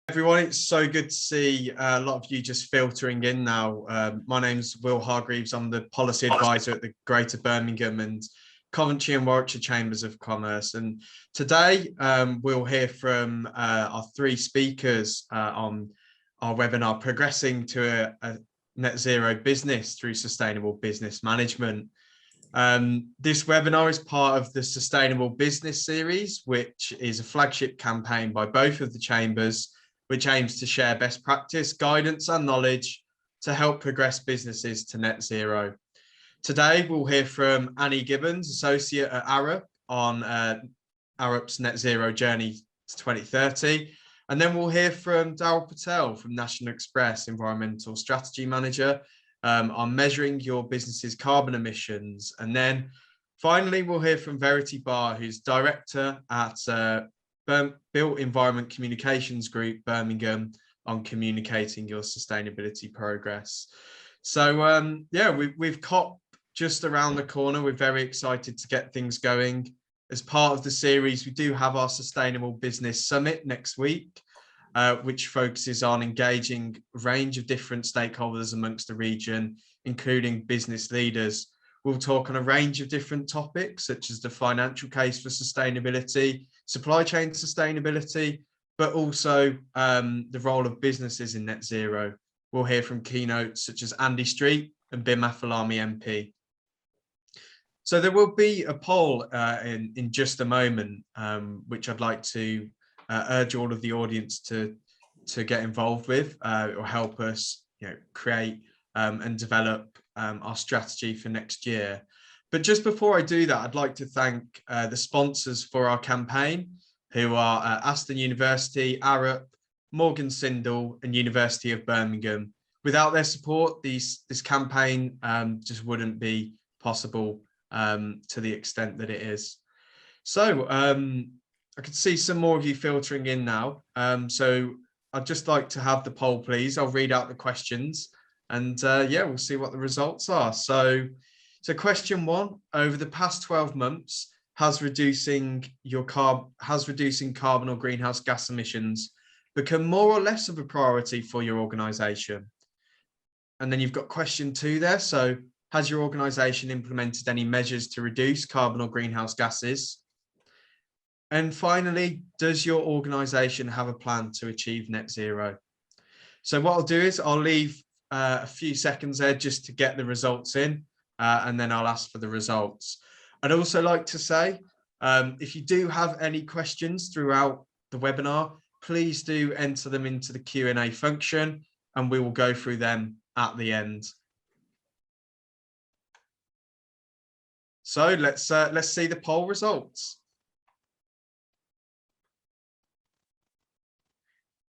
Everyone, it's so good to see a lot of you just filtering in now. My name's Will Hargreaves. I'm the policy advisor at the Greater Birmingham and Coventry and Warwickshire Chambers of Commerce. And today we'll hear from our three speakers on our webinar, Progressing to a Net Zero Business Through Sustainable Business Management. This webinar is part of the Sustainable Business Series, which is a flagship campaign by both of the chambers, which aims to share best practice, guidance and knowledge to help progress businesses to net zero. Today, we'll hear from Annie Gibbons, Associate at Arup, on Arup's net zero journey to 2030. And then we'll hear from Darren Patel from National Express, Environmental Strategy Manager, on measuring your business's carbon emissions. And then finally, we'll hear from Verity Barr, who's Director at Built Environment Communications Group, Birmingham, on communicating your sustainability progress. So yeah, we've COP just around the corner. We're very excited to get things going. As part of the series, we do have our Sustainable Business Summit next week, which focuses on engaging a range of different stakeholders amongst the region, including business leaders. We'll talk on a range of different topics, such as the financial case for sustainability, supply chain sustainability, but also the role of businesses in net zero. We'll hear from keynotes such as Andy Street and Bim Afalami MP. So there will be a poll in just a moment, which I'd like to urge all of the audience to get involved with. It will help us, create and develop our strategy for next year. But just before I do that, I'd like to thank the sponsors for our campaign, who are Aston University, Arup, Morgan Sindall and University of Birmingham. Without their support, this campaign just wouldn't be possible to the extent that it is. So I can see some more of you filtering in now. So I'd just like to have the poll, please. I'll read out the questions and yeah, we'll see what the results are. So question one: over the past 12 months, has reducing carbon or greenhouse gas emissions become more or less of a priority for your organisation? And then you've got question two there. So has your organisation implemented any measures to reduce carbon or greenhouse gases? And finally, does your organisation have a plan to achieve net zero? So what I'll do is I'll leave a few seconds there just to get the results in, and then I'll ask for the results. I'd also like to say, if you do have any questions throughout the webinar, please do enter them into the Q&A function and we will go through them at the end. So let's see the poll results.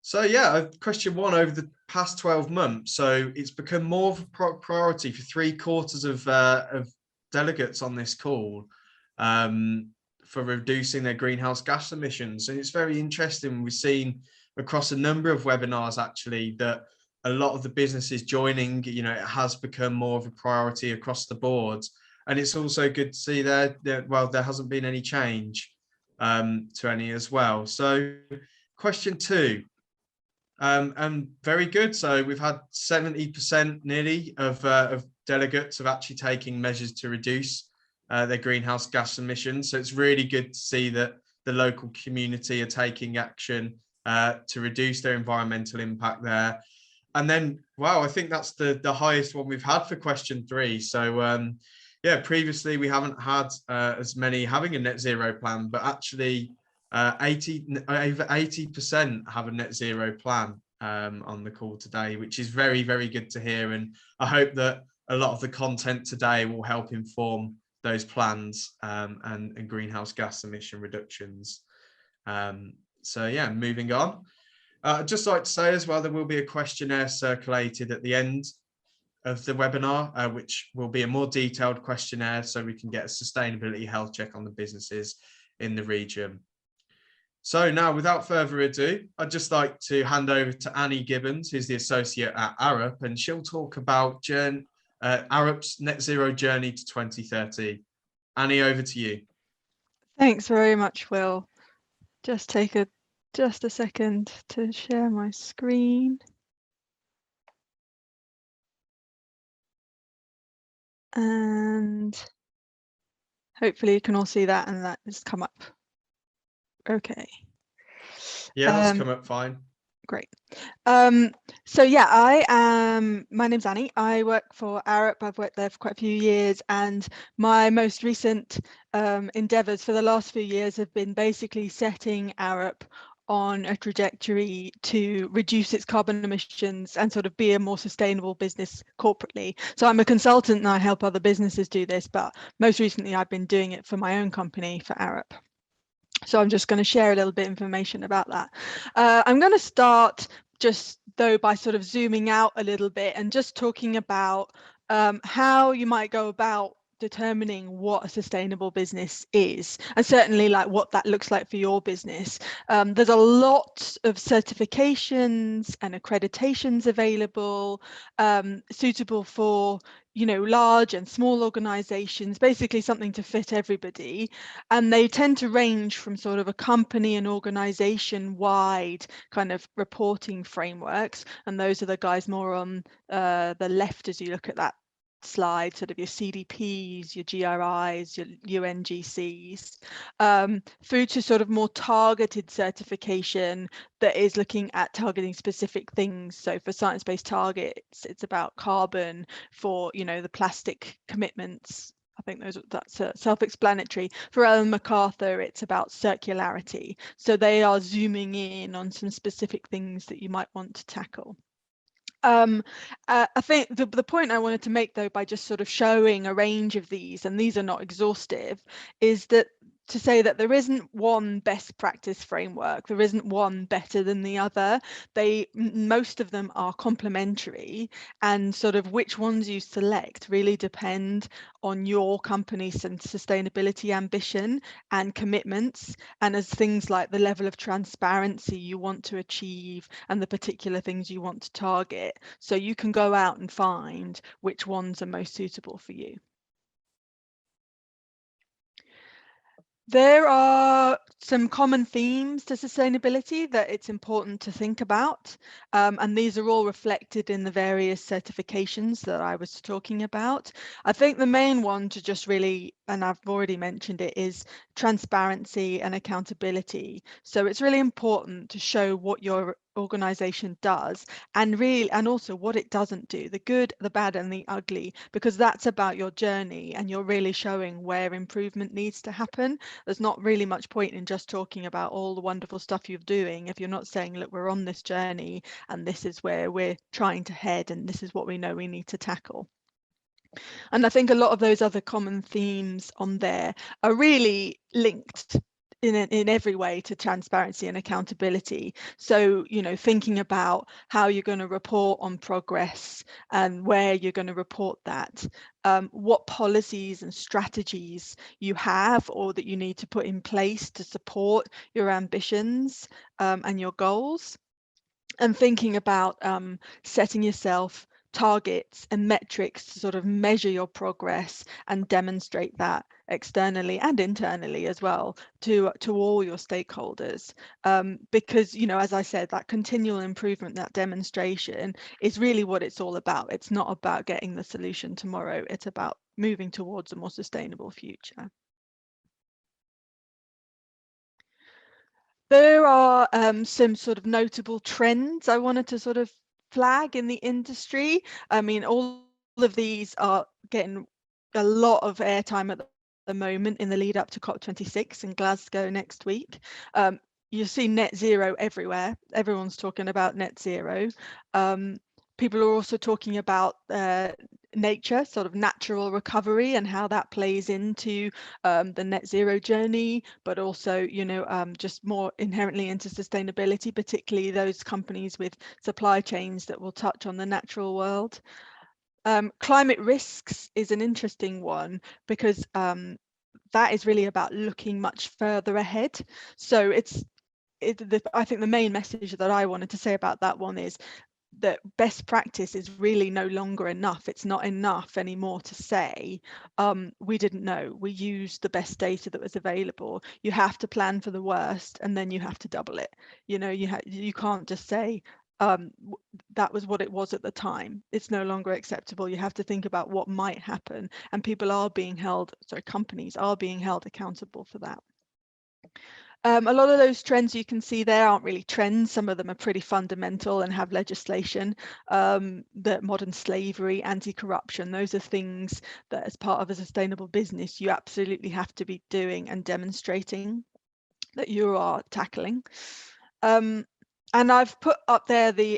So yeah, question one: over the past 12 months, so it's become more of a priority for 3/4 of delegates on this call for reducing their greenhouse gas emissions. And it's very interesting. We've seen across a number of webinars actually that a lot of the businesses joining, it has become more of a priority across the board. And it's also good to see that well, there hasn't been any change to any as well. So question two. And very good. So we've had 70% nearly of delegates have actually taking measures to reduce their greenhouse gas emissions. So it's really good to see that the local community are taking action to reduce their environmental impact there. And then, wow, I think that's the highest one we've had for question three. So yeah, previously we haven't had as many having a net zero plan, but actually over 80% have a net zero plan on the call today, which is very, very good to hear. And I hope that a lot of the content today will help inform those plans and greenhouse gas emission reductions. So yeah, moving on. I'd just like to say as well, there will be a questionnaire circulated at the end of the webinar, which will be a more detailed questionnaire so we can get a sustainability health check on the businesses in the region. So now, without further ado, I'd just like to hand over to Annie Gibbons, who's the associate at Arup, and she'll talk about Arup's net zero journey to 2030. Annie, over to you. Thanks very much, Will. Just take a just a second to share my screen. And hopefully you can all see that, and that has come up. Okay. Yeah, that's come up fine. Great. So yeah, my name's Annie. I work for Arup. I've worked there for quite a few years, and my most recent endeavours for the last few years have been basically setting Arup on a trajectory to reduce its carbon emissions and sort of be a more sustainable business corporately. So I'm a consultant and I help other businesses do this, but most recently I've been doing it for my own company, for Arup. So I'm just going to share a little bit of information about that. I'm going to start just though by sort of zooming out a little bit and just talking about how you might go about determining what a sustainable business is, and certainly like what that looks like for your business. There's a lot of certifications and accreditations available, suitable for large and small organizations, basically something to fit everybody. And they tend to range from sort of a company and organization wide kind of reporting frameworks. And those are the guys more on the left as you look at that slide, sort of your CDPs, your GRIs, your UNGCs, through to sort of more targeted certification that is looking at targeting specific things. So for science-based targets, it's about carbon. For the plastic commitments, I think that's self-explanatory. For Ellen MacArthur, it's about circularity. So they are zooming in on some specific things that you might want to tackle. I think the point I wanted to make, though, by just sort of showing a range of these, and these are not exhaustive, is that to say that there isn't one best practice framework, there isn't one better than the other. Most of them are complementary, and sort of which ones you select really depend on your company's sustainability ambition and commitments, and as things like the level of transparency you want to achieve and the particular things you want to target. So you can go out and find which ones are most suitable for you. There are some common themes to sustainability that it's important to think about, and these are all reflected in the various certifications that I was talking about. I think the main one to just really, and I've already mentioned it, is transparency and accountability. So it's really important to show what your organization does and also what it doesn't do, the good, the bad, and the ugly, because that's about your journey and you're really showing where improvement needs to happen. There's not really much point in just talking about all the wonderful stuff you're doing if you're not saying, look, we're on this journey and this is where we're trying to head and this is what we know we need to tackle. And I think a lot of those other common themes on there are really linked in every way to transparency and accountability. So, thinking about how you're going to report on progress and where you're going to report that, what policies and strategies you have or that you need to put in place to support your ambitions and your goals, and thinking about setting yourself targets and metrics to sort of measure your progress and demonstrate that externally and internally as well to all your stakeholders, because as I said, that continual improvement, that demonstration is really what it's all about. It's not about getting the solution tomorrow, it's about moving towards a more sustainable future. There are some sort of notable trends I wanted to sort of flag in the industry. I mean, all of these are getting a lot of airtime at the moment in the lead up to COP26 in Glasgow next week. You see net zero everywhere. Everyone's talking about net zero. People are also talking about nature, sort of natural recovery, and how that plays into the net zero journey, but also, just more inherently into sustainability, particularly those companies with supply chains that will touch on the natural world. Climate risks is an interesting one because that is really about looking much further ahead. So I think the main message that I wanted to say about that one is that best practice is really no longer enough. It's not enough anymore to say, we didn't know, we used the best data that was available. You have to plan for the worst, and then you have to double it. You know, you can't just say, that was what it was at the time. It's no longer acceptable. You have to think about what might happen, and people are being held, companies are being held accountable for that. A lot of those trends you can see there aren't really trends. Some of them are pretty fundamental and have legislation. That modern slavery, anti-corruption, those are things that as part of a sustainable business, you absolutely have to be doing and demonstrating that you are tackling. And I've put up there the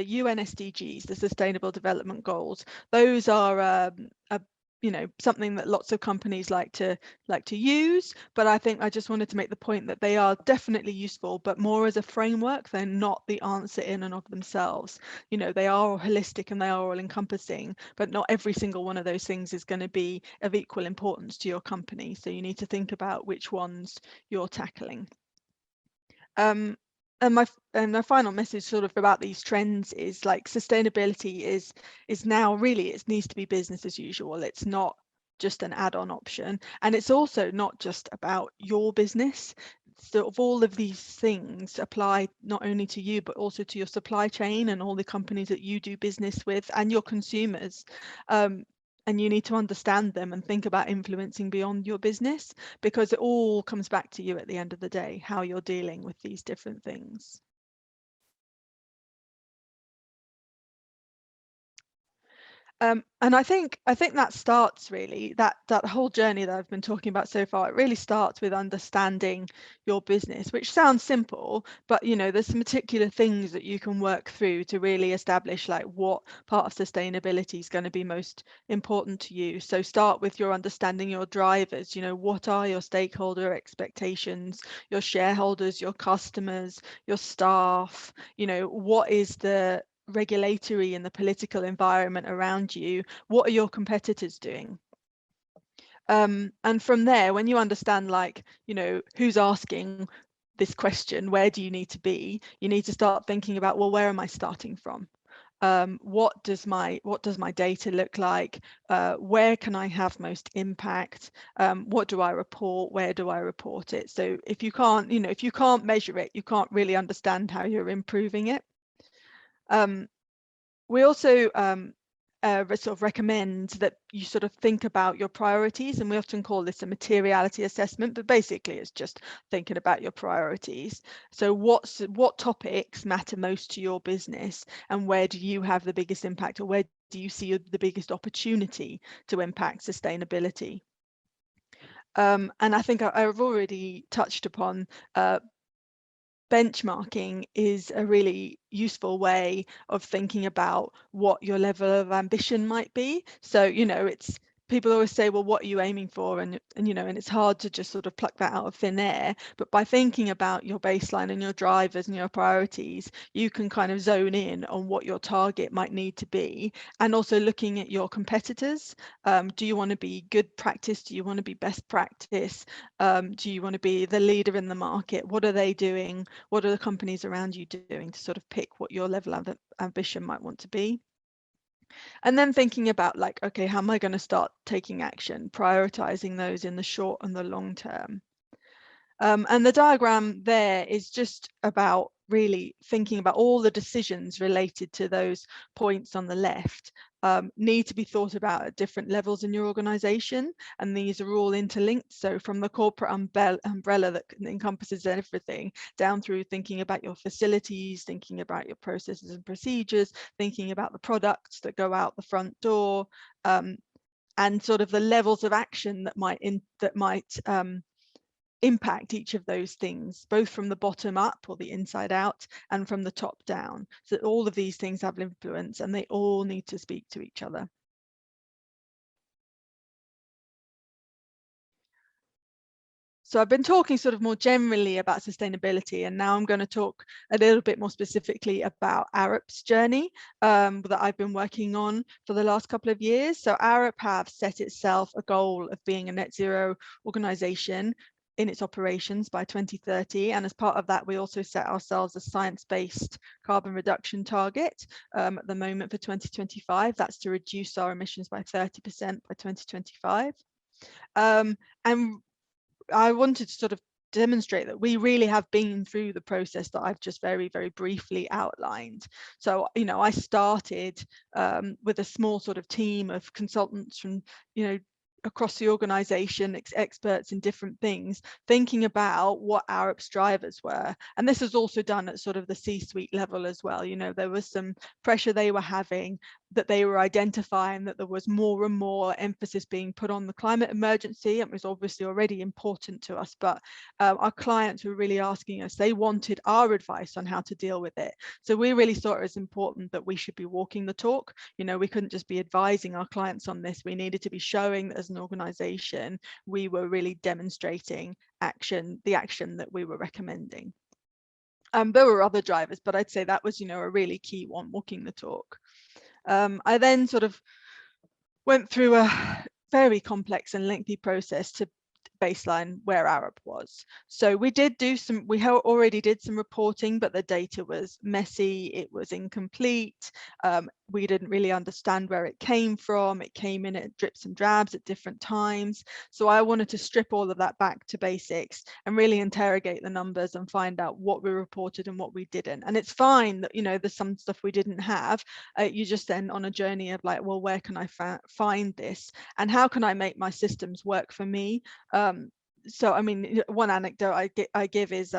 UN SDGs, the Sustainable Development Goals. Those are something that lots of companies like to use, but I think I just wanted to make the point that they are definitely useful, but more as a framework. They're not the answer in and of themselves. You know, they are all holistic and they are all encompassing, but not every single one of those things is going to be of equal importance to your company. So you need to think about which ones you're tackling. And my final message sort of about these trends is like sustainability is now really, it needs to be business as usual. It's not just an add-on option, and it's also not just about your business. So of all of these things apply not only to you but also to your supply chain and all the companies that you do business with and your consumers. And you need to understand them and think about influencing beyond your business, because it all comes back to you at the end of the day, how you're dealing with these different things. And I think that starts really, that whole journey that I've been talking about so far, it really starts with understanding your business, which sounds simple, but you know, there's some particular things that you can work through to really establish like what part of sustainability is going to be most important to you. So start with your understanding your drivers. You know, what are your stakeholder expectations, your shareholders, your customers, your staff? You know, what is the regulatory and the political environment around you? What are your competitors doing? And from there, when you understand, like, you know, who's asking this question, where do you need to be, you need to start thinking about, well, where am I starting from? What does my data look like? Where can I have most impact? What do I report? Where do I report it? So if you can't, you know, if you can't measure it, you can't really understand how you're improving it. We also sort of recommend that you sort of think about your priorities, and we often call this a materiality assessment, but basically it's just thinking about your priorities. So what topics matter most to your business, and where do you have the biggest impact, or where do you see the biggest opportunity to impact sustainability? And I think I've already touched upon benchmarking is a really useful way of thinking about what your level of ambition might be. So, you know, it's, people always say, well, what are you aiming for? And you know, and it's hard to just sort of pluck that out of thin air. But by thinking about your baseline and your drivers and your priorities, you can kind of zone in on what your target might need to be. And also looking at your competitors. Do you want to be good practice? Do you want to be best practice? Do you want to be the leader in the market? What are they doing? What are the companies around you doing, to sort of pick what your level of ambition might want to be? And then thinking about, like, okay, how am I going to start taking action, prioritizing those in the short and the long term? And the diagram there is just about really thinking about all the decisions related to those points on the left need to be thought about at different levels in your organization, and these are all interlinked. So from the corporate umbrella that encompasses everything, down through thinking about your facilities, thinking about your processes and procedures, thinking about the products that go out the front door, and sort of the levels of action that might impact each of those things, both from the bottom up or the inside out and from the top down. So all of these things have influence and they all need to speak to each other. So I've been talking sort of more generally about sustainability, and now I'm going to talk a little bit more specifically about Arup's journey that I've been working on for the last couple of years. So Arup have set itself a goal of being a net zero organization in its operations by 2030. And as part of that, we also set ourselves a science-based carbon reduction target at the moment for 2025. That's to reduce our emissions by 30% by 2025. And I wanted to sort of demonstrate that we really have been through the process that I've just very, very briefly outlined. So, you know, I started with a small sort of team of consultants from, you know, across the organization, experts in different things, thinking about what Arup's drivers were. And this is also done at sort of the C-suite level as well. You know, there was some pressure they were having, that they were identifying that there was more and more emphasis being put on the climate emergency. It was obviously already important to us, but our clients were really asking us, they wanted our advice on how to deal with it. So we really thought it was important that we should be walking the talk. You know, we couldn't just be advising our clients on this. We needed to be showing that as an organization, we were really demonstrating action, the action that we were recommending. There were other drivers, but I'd say that was, you know, a really key one, walking the talk. I then sort of went through a very complex and lengthy process to baseline where Arup was. So we did do some, we already did some reporting, but the data was messy, it was incomplete. We didn't really understand where it came from. It came in at drips and drabs at different times. So I wanted to strip all of that back to basics and really interrogate the numbers and find out what we reported and what we didn't. And it's fine that, you know, there's some stuff we didn't have. You just then on a journey of like, well, where can I find this? And how can I make my systems work for me? So, I mean, one anecdote I give is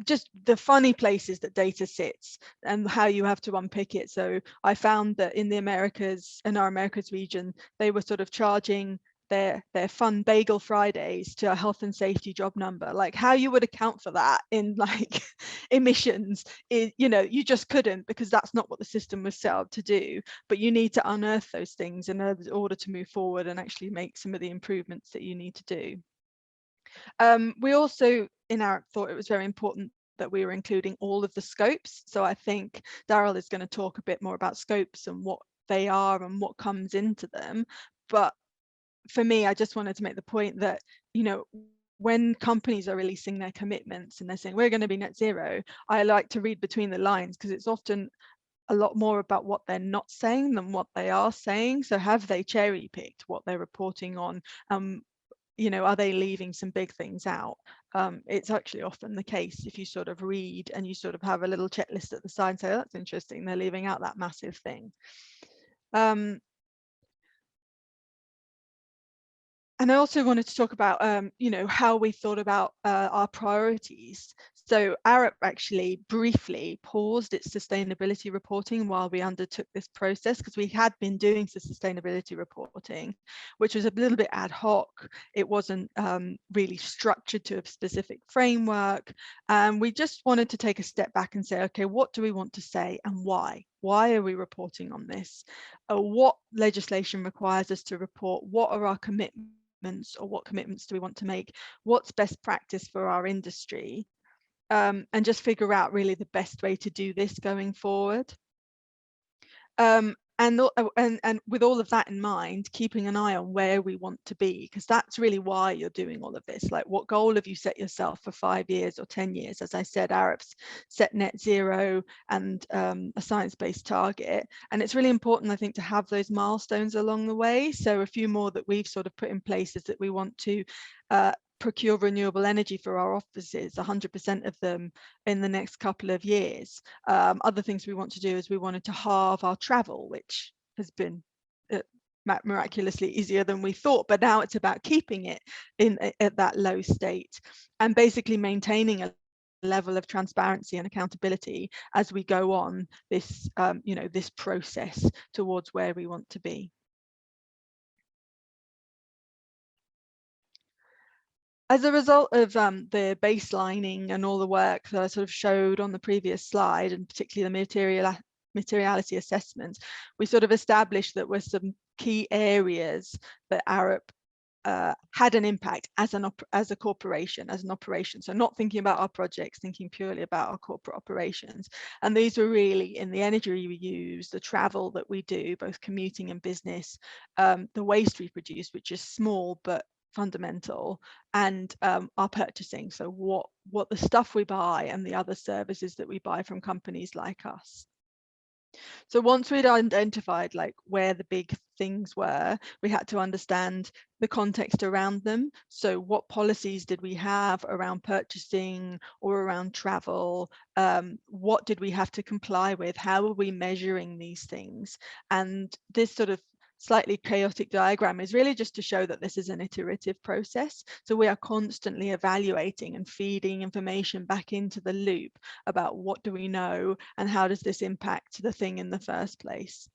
just the funny places that data sits and how you have to unpick it. So I found that in the Americas, in our Americas region, they were sort of charging their fun bagel Fridays to a health and safety job number. Like how you would account for that in like emissions, you know, you just couldn't, because that's not what the system was set up to do. But you need to unearth those things in order to move forward and actually make some of the improvements that you need to do. We also in Arup thought it was very important that we were including all of the scopes. So I think Daryl is going to talk a bit more about scopes and what they are and what comes into them. But for me, I just wanted to make the point that, you know, when companies are releasing their commitments and they're saying we're going to be net zero, I like to read between the lines, because it's often a lot more about what they're not saying than what they are saying. So have they cherry picked what they're reporting on? You know, are they leaving some big things out? It's actually often the case if you sort of read and you sort of have a little checklist at the side and say, oh, that's interesting, they're leaving out that massive thing. And I also wanted to talk about, you know, how we thought about our priorities. So Arup actually briefly paused its sustainability reporting while we undertook this process, because we had been doing some sustainability reporting, which was a little bit ad hoc. It wasn't really structured to a specific framework. And we just wanted to take a step back and say, okay, what do we want to say and why? Why are we reporting on this? What legislation requires us to report? What are our commitments, or what commitments do we want to make? What's best practice for our industry? And just figure out really the best way to do this going forward. And with all of that in mind, keeping an eye on where we want to be, because that's really why you're doing all of this. Like, what goal have you set yourself for 5 years or 10 years? As I said, Arup's set net zero and a science-based target. And it's really important, I think, to have those milestones along the way. So a few more that we've sort of put in place is that we want to procure renewable energy for our offices, 100% of them in the next couple of years. Other things we want to do is we wanted to halve our travel, which has been miraculously easier than we thought, but now it's about keeping it at that low state and basically maintaining a level of transparency and accountability as we go on this, you know, this process towards where we want to be. As a result of the baselining and all the work that I sort of showed on the previous slide, and particularly the materiality assessments, we sort of established that were some key areas that Arup had an impact as a corporation, as an operation. So not thinking about our projects, thinking purely about our corporate operations. And these were really in the energy we use, the travel that we do, both commuting and business, the waste we produce, which is small but fundamental, and our purchasing, so what the stuff we buy and the other services that we buy from companies like us. So once we'd identified like where the big things were, we had to understand the context around them. So what policies did we have around purchasing or around travel? What did we have to comply with? How were we measuring these things? And this sort of slightly chaotic diagram is really just to show that this is an iterative process. So we are constantly evaluating and feeding information back into the loop about what do we know and how does this impact the thing in the first place.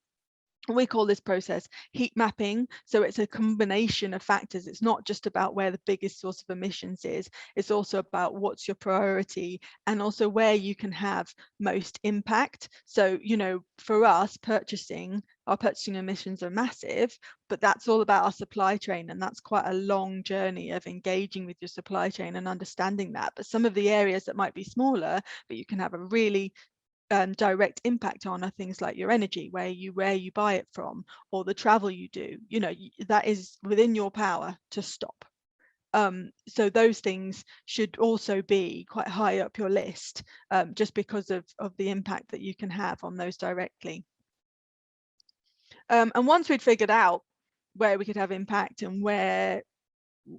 We call this process heat mapping. So it's a combination of factors. It's not just about where the biggest source of emissions is. It's also about what's your priority and also where you can have most impact. So, you know, for us, our purchasing emissions are massive, but that's all about our supply chain. And that's quite a long journey of engaging with your supply chain and understanding that. But some of the areas that might be smaller, but you can have a really direct impact on are things like your energy, where you buy it from, or the travel you do. You know, that is within your power to stop. So those things should also be quite high up your list, just because of the impact that you can have on those directly. And once we'd figured out where we could have impact and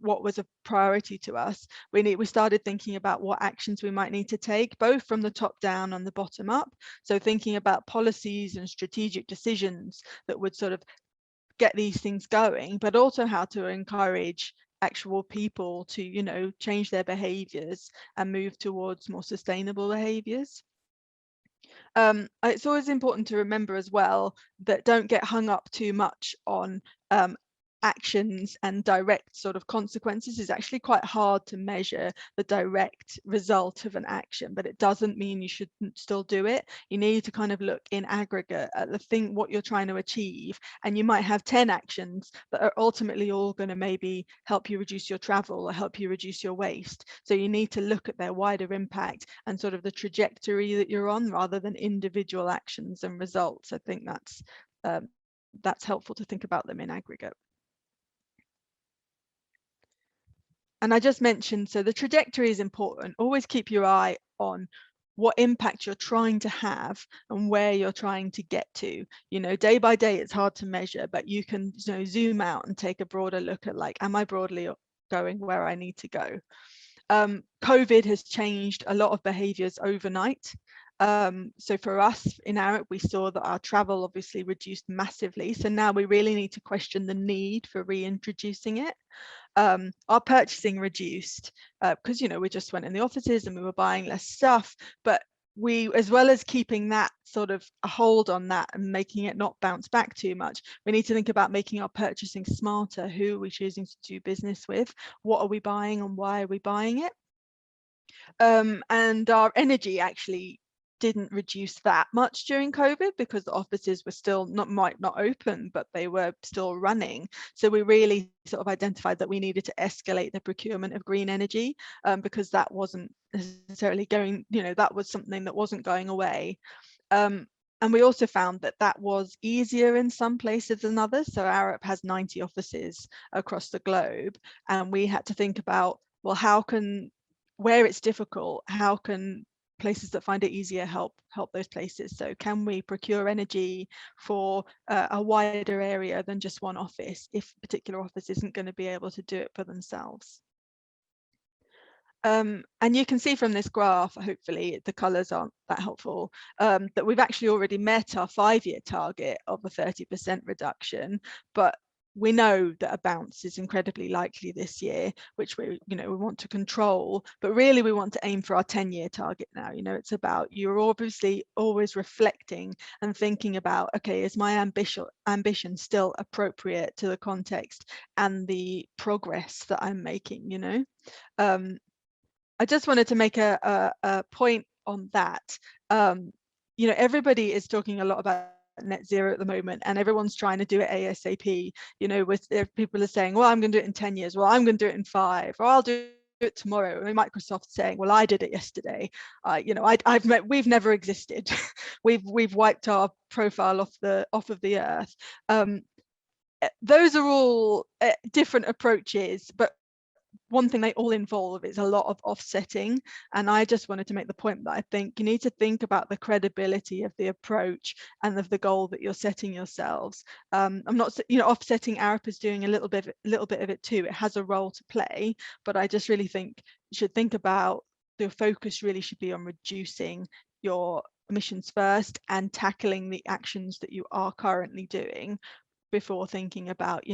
what was a priority to us, we started thinking about what actions we might need to take, both from the top down and the bottom up. So thinking about policies and strategic decisions that would sort of get these things going, but also how to encourage actual people to, you know, change their behaviors and move towards more sustainable behaviors. It's always important to remember as well that don't get hung up too much on actions and direct sort of consequences. Is actually quite hard to measure the direct result of an action, but it doesn't mean you shouldn't still do it. You need to kind of look in aggregate at the thing, what you're trying to achieve, and you might have 10 actions that are ultimately all going to maybe help you reduce your travel or help you reduce your waste. So you need to look at their wider impact and sort of the trajectory that you're on rather than individual actions and results. I think that's helpful to think about them in aggregate. And I just mentioned, so the trajectory is important. Always keep your eye on what impact you're trying to have and where you're trying to get to. You know, day by day, it's hard to measure, but you can, you know, zoom out and take a broader look at, like, am I broadly going where I need to go? COVID has changed a lot of behaviors overnight. So for us in Arup, we saw that our travel obviously reduced massively. So now we really need to question the need for reintroducing it. Our purchasing reduced because, you know, we just went in the offices and we were buying less stuff, but we, as well as keeping that sort of a hold on that and making it not bounce back too much, we need to think about making our purchasing smarter. Who are we choosing to do business with? What are we buying and why are we buying it? And our energy actually didn't reduce that much during COVID because the offices were still might not open, but they were still running. So we really sort of identified that we needed to escalate the procurement of green energy because that wasn't necessarily going, you know, that was something that wasn't going away. And we also found that that was easier in some places than others. So Arup has 90 offices across the globe, and we had to think about, well, where it's difficult, how can places that find it easier help those places? So can we procure energy for a wider area than just one office if a particular office isn't going to be able to do it for themselves? And you can see from this graph, hopefully the colours aren't that helpful, that we've actually already met our 5-year target of a 30% reduction, but we know that a bounce is incredibly likely this year, which we want to control, but really we want to aim for our 10-year target now. You know, it's about, you're obviously always reflecting and thinking about, okay, is my ambition still appropriate to the context and the progress that I'm making, you know? I just wanted to make a point on that. You know, everybody is talking a lot about net zero at the moment, and everyone's trying to do it ASAP. You know, people are saying, well, I'm going to do it in 10 years. Well, I'm going to do it in 5, or I'll do it tomorrow. I mean, Microsoft's saying, well, I did it yesterday. You know, we've never existed. we've wiped our profile off of the earth. those are all different approaches, but one thing they all involve is a lot of offsetting. And I just wanted to make the point that I think you need to think about the credibility of the approach and of the goal that you're setting yourselves. I'm not, offsetting Arup is doing a little bit of it too. It has a role to play, but I just really think you should think about the focus really should be on reducing your emissions first and tackling the actions that you are currently doing before thinking about,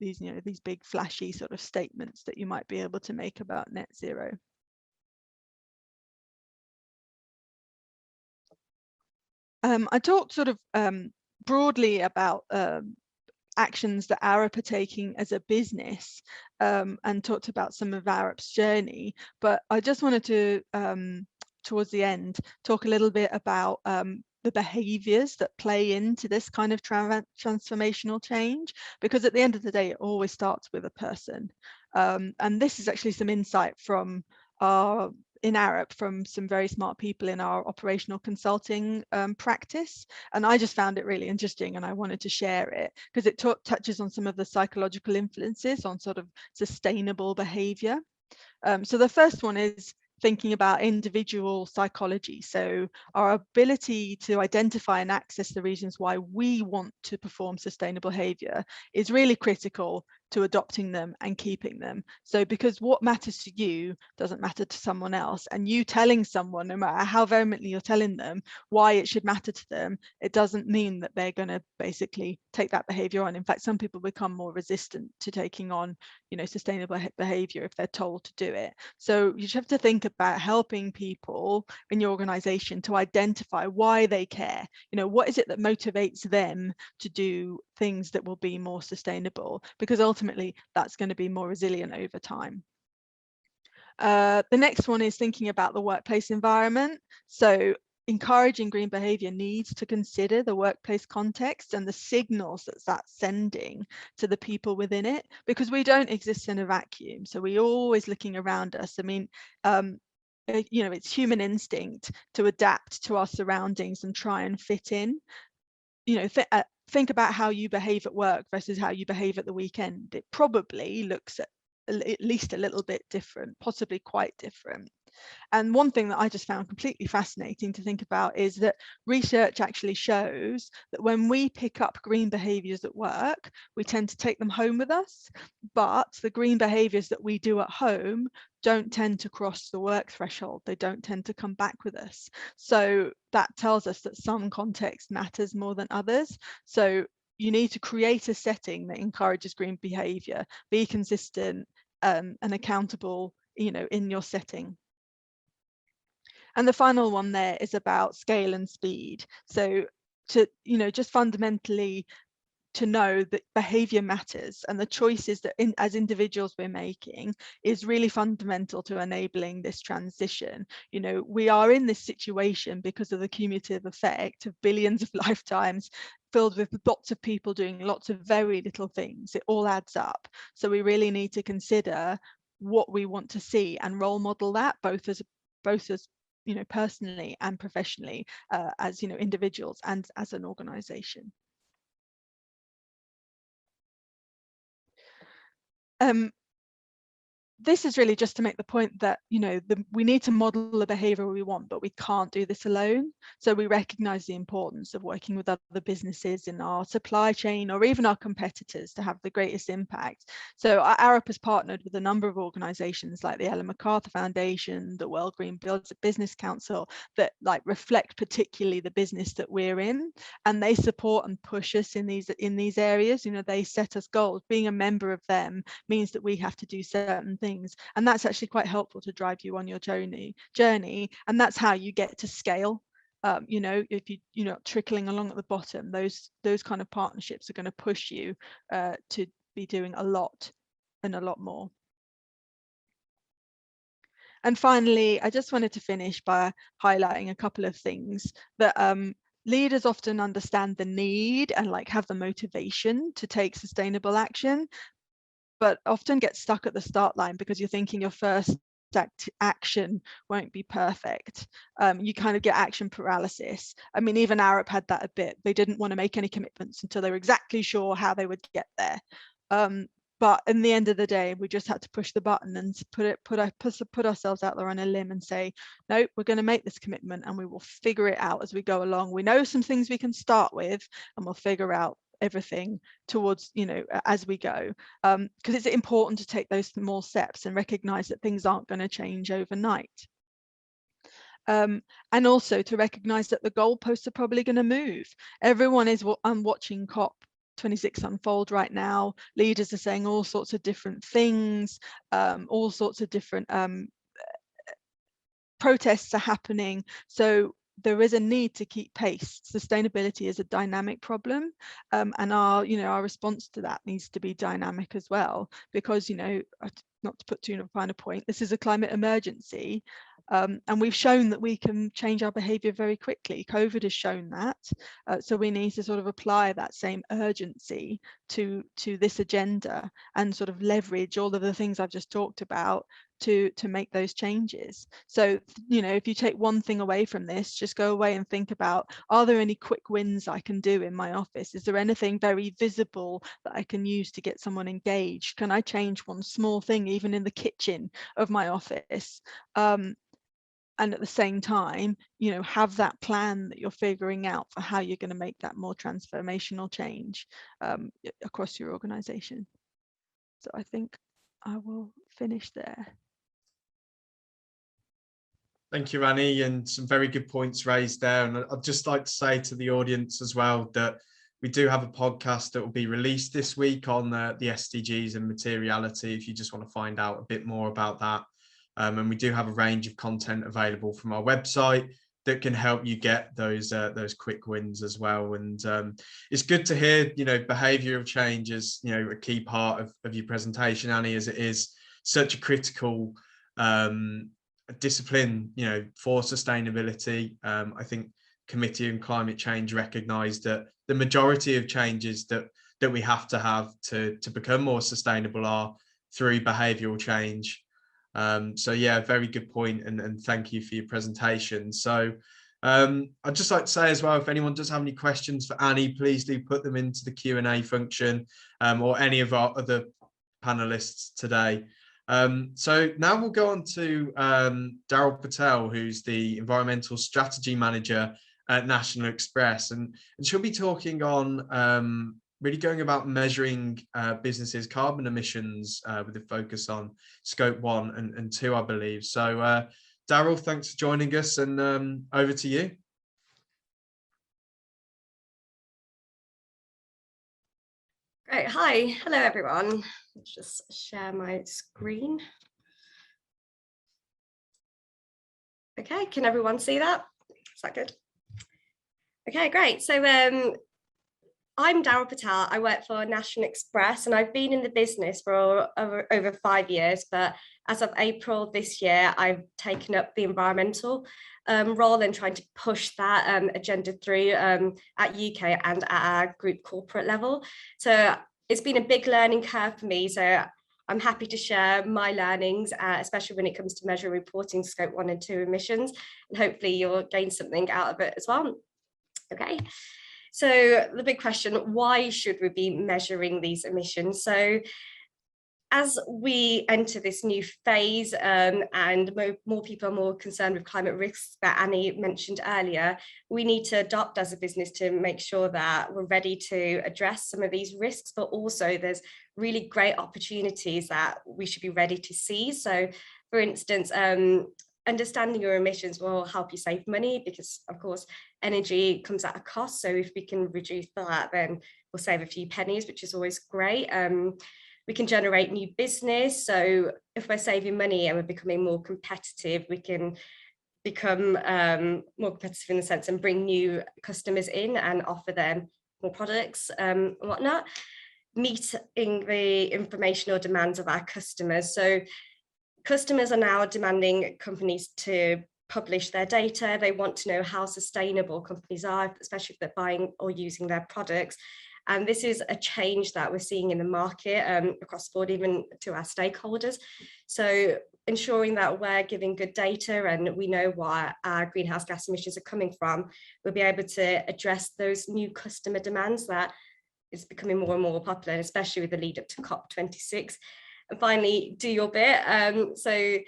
these big flashy sort of statements that you might be able to make about net zero. I talked sort of broadly about actions that Arup are taking as a business, and talked about some of Arup's journey, but I just wanted to, towards the end, talk a little bit about the behaviors that play into this kind of transformational change, because at the end of the day, it always starts with a person. And this is actually some insight from in Arup from some very smart people in our operational consulting practice. And I just found it really interesting and I wanted to share it because it touches on some of the psychological influences on sort of sustainable behavior. So the first one is thinking about individual psychology. So our ability to identify and access the reasons why we want to perform sustainable behavior is really critical to adopting them and keeping them. So because what matters to you doesn't matter to someone else, and you telling someone, no matter how vehemently you're telling them why it should matter to them, it doesn't mean that they're going to basically take that behavior on. In fact, some people become more resistant to taking on, sustainable behavior if they're told to do it. So you have to think about helping people in your organization to identify why they care. What is it that motivates them to do things that will be more sustainable, because ultimately that's going to be more resilient over time. The next one is thinking about the workplace environment. So encouraging green behavior needs to consider the workplace context and the signals that that's sending to the people within it, because we don't exist in a vacuum. So we're always looking around us. I mean, it's human instinct to adapt to our surroundings and try and fit in. Think about how you behave at work versus how you behave at the weekend. It probably looks at least a little bit different, possibly quite different. And one thing that I just found completely fascinating to think about is that research actually shows that when we pick up green behaviors at work, we tend to take them home with us, but the green behaviors that we do at home don't tend to cross the work threshold. They don't tend to come back with us. So that tells us that some context matters more than others. So you need to create a setting that encourages green behavior, be consistent and accountable, in your setting. And the final one there is about scale and speed. So to, just fundamentally to know that behavior matters, and the choices that as individuals we're making is really fundamental to enabling this transition. We are in this situation because of the cumulative effect of billions of lifetimes filled with lots of people doing lots of very little things. It all adds up. So we really need to consider what we want to see and role model that both as personally and professionally, as individuals and as an organization. This is really just to make the point that, we need to model the behavior we want, but we can't do this alone. So we recognize the importance of working with other businesses in our supply chain or even our competitors to have the greatest impact. So Arup has partnered with a number of organizations like the Ellen MacArthur Foundation, the World Green Business Council, that reflect particularly the business that we're in, and they support and push us in these areas. They set us goals. Being a member of them means that we have to do certain things, and that's actually quite helpful to drive you on your journey, and that's how you get to scale. If you're not trickling along at the bottom, those kind of partnerships are going to push you to be doing a lot and a lot more. And finally, I just wanted to finish by highlighting a couple of things that leaders often understand the need and have the motivation to take sustainable action, but often get stuck at the start line because you're thinking you're first action won't be perfect. You kind of get action paralysis. I mean, even Arup had that a bit. They didn't want to make any commitments until they were exactly sure how they would get there. But in the end of the day, we just had to push the button and put ourselves out there on a limb and say, no, we're going to make this commitment and we will figure it out as we go along. We know some things we can start with and we'll figure out everything towards, as we go, because it's important to take those small steps and recognize that things aren't going to change overnight. And also to recognize that the goalposts are probably going to move. Everyone is watching COP26 unfold right now. Leaders are saying all sorts of different things, all sorts of different protests are happening. So there is a need to keep pace. Sustainability is a dynamic problem, and our response to that needs to be dynamic as well, because not to put too fine a point, this is a climate emergency, and we've shown that we can change our behaviour very quickly. COVID has shown that, so we need to sort of apply that same urgency to this agenda and sort of leverage all of the things I've just talked about to make those changes. So if you take one thing away from this, just go away and think about, are there any quick wins I can do in my office? Is there anything very visible that I can use to get someone engaged? Can I change one small thing even in the kitchen of my office? And at the same time, have that plan that you're figuring out for how you're going to make that more transformational change across your organization. So I think I will finish there. Thank you, Annie, and some very good points raised there. And I'd just like to say to the audience as well that we do have a podcast that will be released this week on the SDGs and materiality, if you just want to find out a bit more about that. And we do have a range of content available from our website that can help you get those quick wins as well. And it's good to hear, behavioural change is, a key part of your presentation, Annie, as it is such a critical discipline, for sustainability. I think Committee on Climate Change recognised that the majority of changes that we have to have to become more sustainable are through behavioural change. So yeah, very good point, and thank you for your presentation. So I'd just like to say as well, if anyone does have any questions for Annie, please do put them into the Q&A function, or any of our other panelists today. So now we'll go on to Darren Patel, who's the Environmental Strategy Manager at National Express, and she'll be talking on really going about measuring businesses' carbon emissions with a focus on scope 1 and 2, I believe. So Darryl, thanks for joining us, and over to you. Great. Hi. Hello, everyone. Let's just share my screen. Okay, can everyone see that? Is that good? Okay, great. So I'm Darren Patel. I work for National Express, and I've been in the business for over 5 years, but as of April this year, I've taken up the environmental role and trying to push that agenda through at UK and at our group corporate level. So it's been a big learning curve for me. So I'm happy to share my learnings, especially when it comes to measuring reporting scope 1 and 2 emissions, and hopefully you'll gain something out of it as well. Okay. So the big question, why should we be measuring these emissions? So as we enter this new phase and more people are more concerned with climate risks that Annie mentioned earlier, we need to adopt as a business to make sure that we're ready to address some of these risks, but also there's really great opportunities that we should be ready to seize. So for instance, understanding your emissions will help you save money because, of course, energy comes at a cost. So if we can reduce that, then we'll save a few pennies, which is always great. We can generate new business. So if we're saving money and we're becoming more competitive, we can become more competitive in the sense and bring new customers in and offer them more products and whatnot, meeting the informational demands of our customers. So customers are now demanding companies to publish their data. They want to know how sustainable companies are, especially if they're buying or using their products. And this is a change that we're seeing in the market across the board, even to our stakeholders. So ensuring that we're giving good data and we know where our greenhouse gas emissions are coming from, we'll be able to address those new customer demands that is becoming more and more popular, especially with the lead up to COP26. And finally, do your bit. So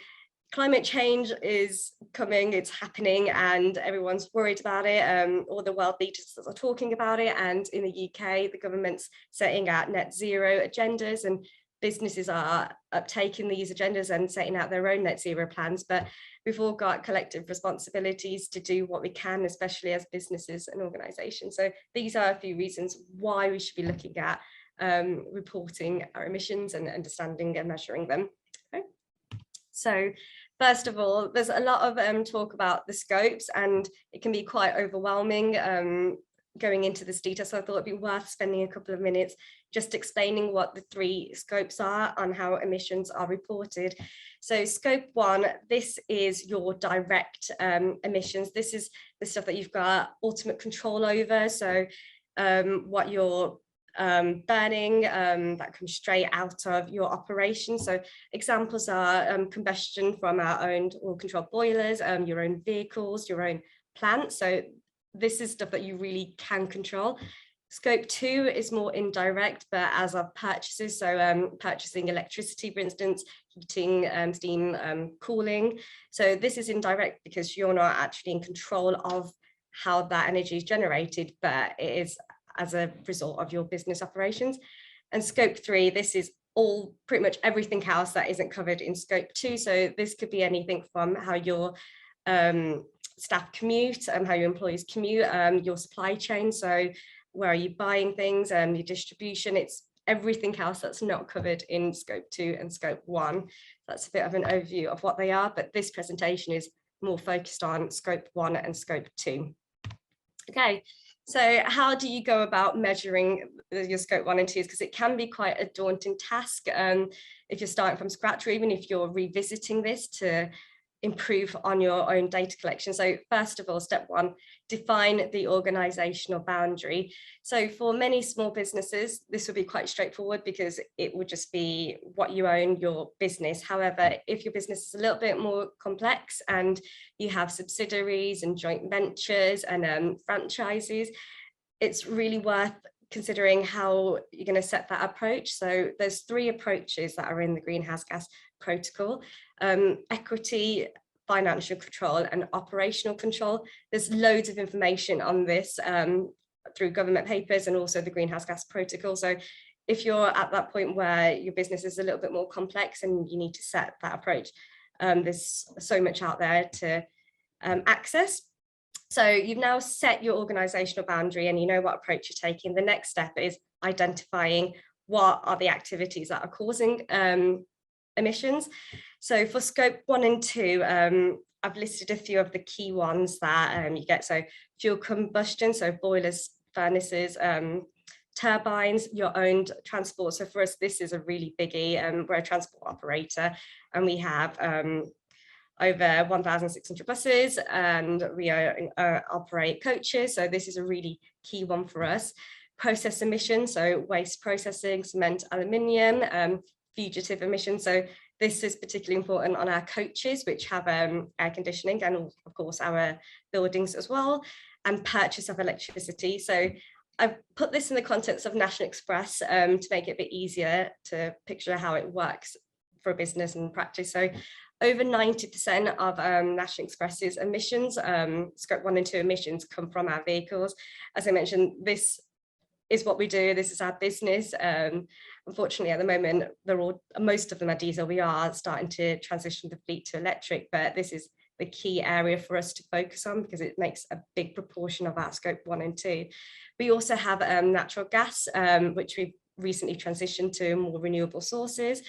climate change is coming, it's happening, and everyone's worried about it. All the world leaders are talking about it. And in the UK, the government's setting out net zero agendas, and businesses are uptaking these agendas and setting out their own net zero plans. But we've all got collective responsibilities to do what we can, especially as businesses and organisations. So these are a few reasons why we should be looking at reporting our emissions and understanding and measuring them. Okay. So first of all, there's a lot of talk about the scopes, and it can be quite overwhelming going into this detail. So I thought it'd be worth spending a couple of minutes just explaining what the 3 scopes are on how emissions are reported. So scope 1, this is your direct emissions. This is the stuff that you've got ultimate control over. So what you're burning that comes straight out of your operation. So examples are combustion from our owned or controlled boilers, your own vehicles, your own plants. So this is stuff that you really can control. Scope 2 is more indirect, but as of purchases, so purchasing electricity, for instance, heating, steam, cooling. So this is indirect because you're not actually in control of how that energy is generated, but it is as a result of your business operations. And scope 3, this is all pretty much everything else that isn't covered in scope 2. So this could be anything from how your staff commute, how your employees commute, your supply chain. So where are you buying things, your distribution, it's everything else that's not covered in scope 2 and scope 1. That's a bit of an overview of what they are, but this presentation is more focused on scope 1 and scope 2. Okay, so how do you go about measuring your scope 1 and 2s? Because it can be quite a daunting task if you're starting from scratch, or even if you're revisiting this to improve on your own data collection. So first of all, step 1, define the organizational boundary. So for many small businesses, this would be quite straightforward because it would just be what you own, your business. However, if your business is a little bit more complex and you have subsidiaries and joint ventures and franchises, it's really worth considering how you're going to set that approach. So there's 3 approaches that are in the greenhouse gas protocol: equity, financial control, and operational control. There's loads of information on this through government papers and also the greenhouse gas protocol. So if you're at that point where your business is a little bit more complex and you need to set that approach, there's so much out there to access. So you've now set your organizational boundary and you know what approach you're taking. The next step is identifying what are the activities that are causing emissions. So for scope 1 and 2, I've listed a few of the key ones that you get. So fuel combustion, so boilers, furnaces, turbines, your owned transport. So for us, this is a really biggie. We're a transport operator and we have over 1,600 buses, and we operate coaches. So this is a really key one for us. Process emissions, so waste processing, cement, aluminium, fugitive emissions. So this is particularly important on our coaches, which have air conditioning, and of course our buildings as well, and purchase of electricity. So I've put this in the context of National Express to make it a bit easier to picture how it works for a business and practice. So over 90% of National Express's emissions, scope 1 and 2 emissions, come from our vehicles. As I mentioned, this is what we do. This is our business. Unfortunately, at the moment, most of them are diesel. We are starting to transition the fleet to electric, but this is the key area for us to focus on because it makes a big proportion of our scope 1 and 2. We also have natural gas, which we've recently transitioned to more renewable sources,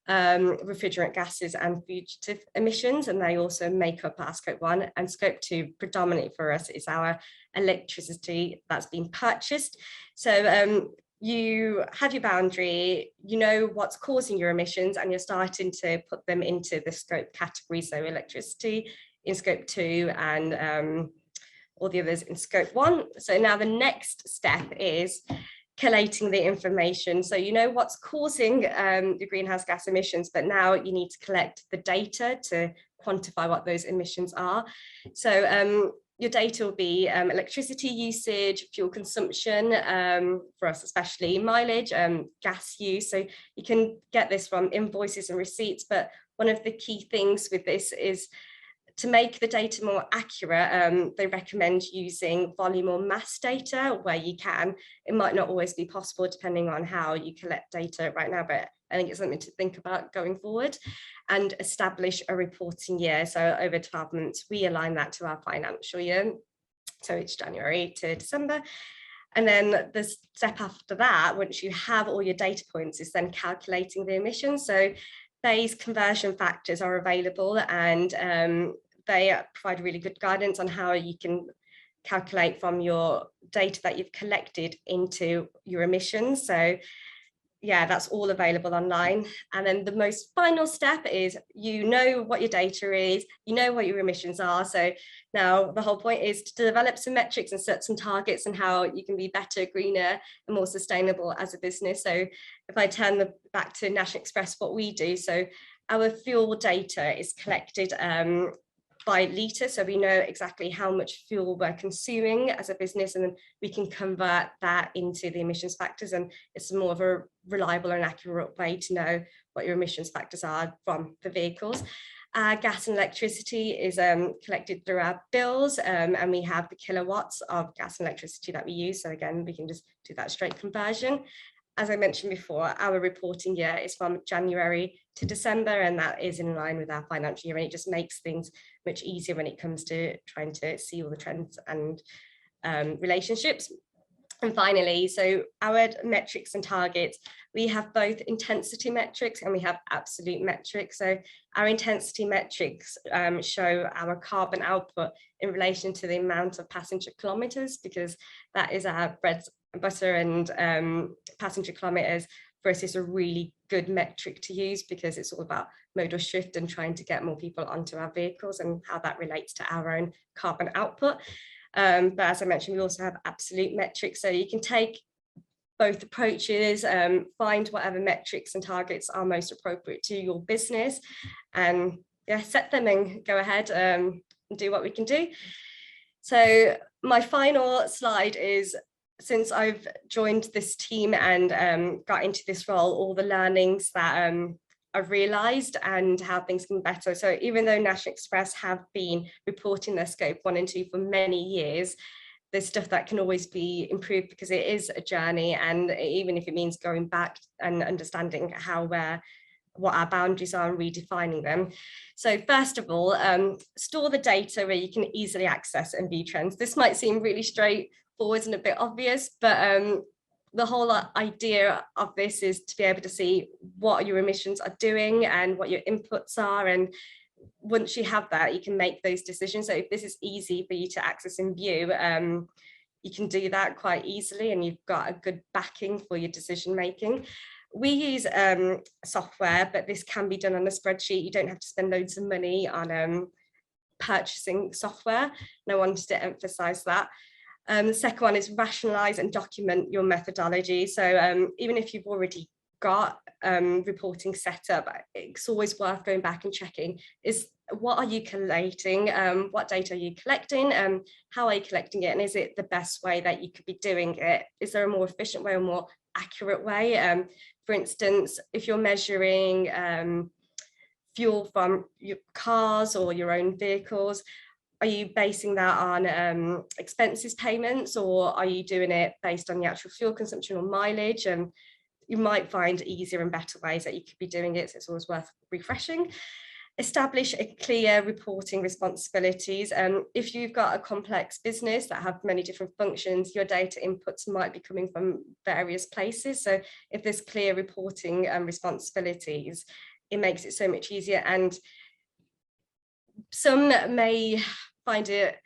refrigerant gases and fugitive emissions, and they also make up our scope 1. And scope 2 predominantly for us is our electricity that's been purchased. So you have your boundary, you know what's causing your emissions, and you're starting to put them into the scope category. So electricity in scope 2 and all the others in scope 1. So now the next step is collating the information. So you know what's causing the greenhouse gas emissions, but now you need to collect the data to quantify what those emissions are. So your data will be electricity usage, fuel consumption, for us especially mileage, gas use. So you can get this from invoices and receipts, but one of the key things with this is to make the data more accurate, they recommend using volume or mass data where you can. It might not always be possible depending on how you collect data right now, but I think it's something to think about going forward. And establish a reporting year. So over 12 months, we align that to our financial year. So it's January to December. And then the step after that, once you have all your data points, is then calculating the emissions. So these conversion factors are available, and they provide really good guidance on how you can calculate from your data that you've collected into your emissions. So yeah, that's all available online. And then the most final step is, you know what your data is, you know what your emissions are. So now the whole point is to develop some metrics and set some targets on how you can be better, greener and more sustainable as a business. So if I turn back to National Express, what we do, so our fuel data is collected by litre, so we know exactly how much fuel we're consuming as a business, and then we can convert that into the emissions factors, and it's more of a reliable and accurate way to know what your emissions factors are from the vehicles. Gas and electricity is collected through our bills, and we have the kilowatts of gas and electricity that we use, so again we can just do that straight conversion. As I mentioned before, our reporting year is from January to December, and that is in line with our financial year, and it just makes things much easier when it comes to trying to see all the trends and relationships. And finally, so our metrics and targets, we have both intensity metrics and we have absolute metrics. So our intensity metrics show our carbon output in relation to the amount of passenger kilometers, because that is our bread and butter, and passenger kilometers for us is a really good metric to use, because it's all about modal shift and trying to get more people onto our vehicles and how that relates to our own carbon output. But as I mentioned, we also have absolute metrics, so you can take both approaches, find whatever metrics and targets are most appropriate to your business, and yeah, set them and go ahead and do what we can do. So my final slide is, since I've joined this team and got into this role, all the learnings that I've realised and how things can be better. So even though National Express have been reporting their scope 1 and 2 for many years, there's stuff that can always be improved, because it is a journey, and even if it means going back and understanding what our boundaries are and redefining them. So first of all, store the data where you can easily access and view trends. This might seem really straightforward and a bit obvious, but the whole idea of this is to be able to see what your emissions are doing and what your inputs are, and once you have that, you can make those decisions. So if this is easy for you to access and view, you can do that quite easily, and you've got a good backing for your decision making. We use software, but this can be done on a spreadsheet. You don't have to spend loads of money on purchasing software, and I wanted to emphasize that. The second one is rationalize and document your methodology. So even if you've already got reporting set up, it's always worth going back and checking, what are you collating, what data are you collecting, how are you collecting it, and is it the best way that you could be doing it? Is there a more efficient way or more accurate way? For instance, if you're measuring fuel from your cars or your own vehicles, are you basing that on expenses payments, or are you doing it based on the actual fuel consumption or mileage? And you might find easier and better ways that you could be doing it, so it's always worth refreshing. Establish a clear reporting responsibilities. If you've got a complex business that have many different functions, your data inputs might be coming from various places. So if there's clear reporting responsibilities, it makes it so much easier. And some may find it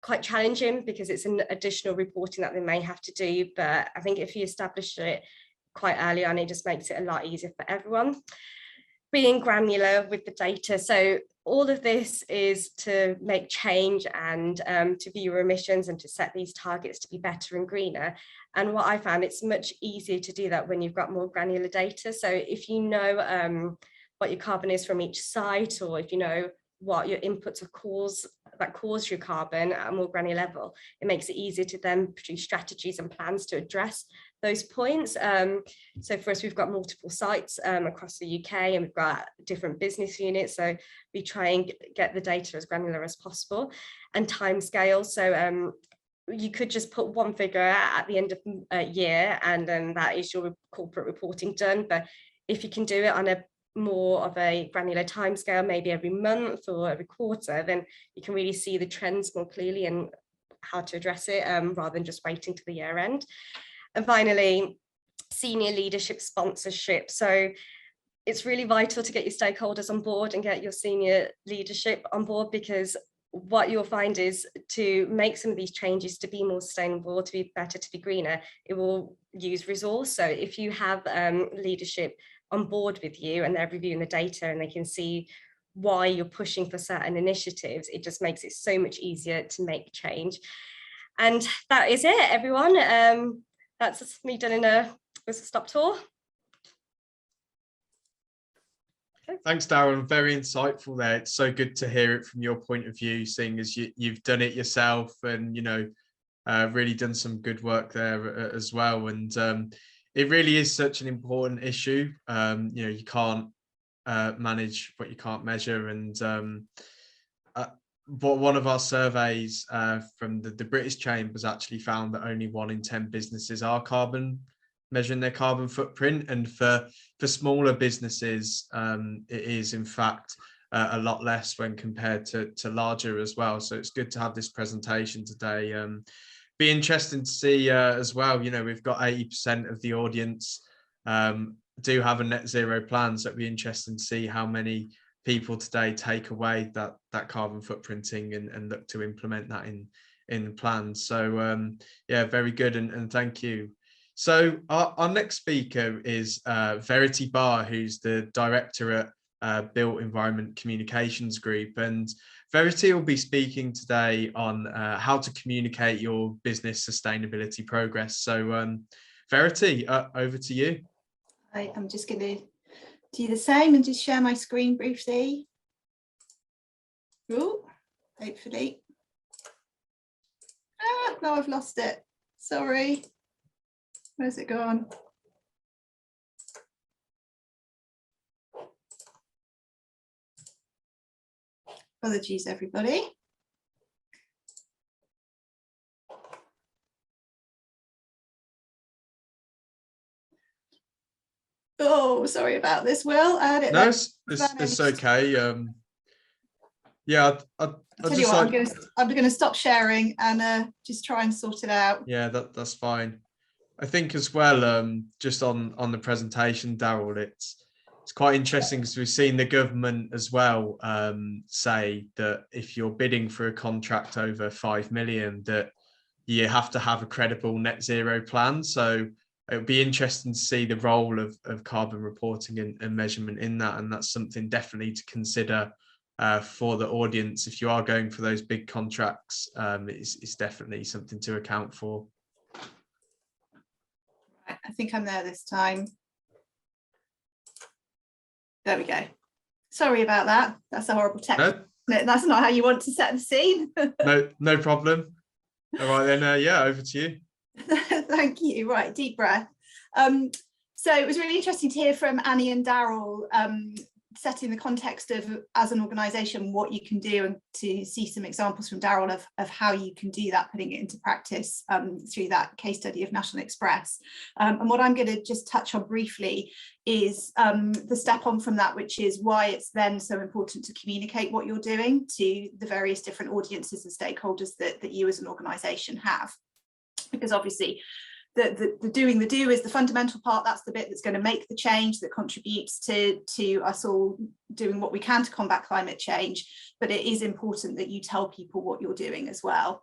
quite challenging because it's an additional reporting that they may have to do, but I think if you establish it quite early on, it just makes it a lot easier for everyone. Being granular with the data. So all of this is to make change and to view your emissions and to set these targets to be better and greener. And what I found, it's much easier to do that when you've got more granular data. So if you know what your carbon is from each site, or if you know what your inputs that cause your carbon at a more granular level, it makes it easier to then produce strategies and plans to address those points. So for us, we've got multiple sites across the UK, and we've got different business units. So we try and get the data as granular as possible, and timescales. So you could just put one figure at the end of a year, and then that is your corporate reporting done. But if you can do it on a more of a granular timescale, maybe every month or every quarter, then you can really see the trends more clearly and how to address it, rather than just waiting to the year end. And finally, senior leadership sponsorship. So it's really vital to get your stakeholders on board and get your senior leadership on board, because what you'll find is, to make some of these changes to be more sustainable, to be better, to be greener, it will use resource. So if you have leadership on board with you and they're reviewing the data and they can see why you're pushing for certain initiatives, it just makes it so much easier to make change. And that is it, everyone. That's me done in a whistle-stop tour. Thanks, Darren. Very insightful there. It's so good to hear it from your point of view, seeing as you've done it yourself, and really done some good work there as well. And it really is such an important issue. You can't manage what you can't measure. And but one of our surveys from the British Chambers actually found that only 1 in 10 businesses are measuring their carbon footprint, and for smaller businesses it is in fact a lot less when compared to larger as well. So it's good to have this presentation today. Be interesting to see as well, we've got 80% of the audience do have a net zero plan, so it'd be interesting to see how many people today take away that carbon footprinting and look to implement that in plans. So yeah, very good, and thank you. So our next speaker is Verity Barr, who's the director at Built Environment Communications Group. And Verity will be speaking today on how to communicate your business sustainability progress. So Verity, over to you. I'm just going to do the same and just share my screen briefly. Oh, hopefully. No, I've lost it. Sorry. Where's it gone? Apologies, everybody. Oh, sorry about this, Will. I had it. No, it's okay. Yeah, I'll tell you what, I'm going to stop sharing and just try and sort it out. Yeah, that's fine. I think as well, just on the presentation, Darryl, it's quite interesting because we've seen the government as well say that if you're bidding for a contract over 5 million, that you have to have a credible net zero plan. So it would be interesting to see the role of carbon reporting and measurement in that, and that's something definitely to consider for the audience. If you are going for those big contracts, it's definitely something to account for. I think I'm there this time. There we go. Sorry about that. That's a horrible text. No, that's not how you want to set the scene. No problem. All right then, yeah, over to you. Thank you. Right, deep breath. So it was really interesting to hear from Annie and Darryl, setting the context of, as an organisation, what you can do, and to see some examples from Darryl of how you can do that, putting it into practice through that case study of National Express. And what I'm going to just touch on briefly is the step on from that, which is why it's then so important to communicate what you're doing to the various different audiences and stakeholders that you as an organisation have. Because obviously the doing the do is the fundamental part. That's the bit that's going to make the change, that contributes to us all doing what we can to combat climate change. But it is important that you tell people what you're doing as well.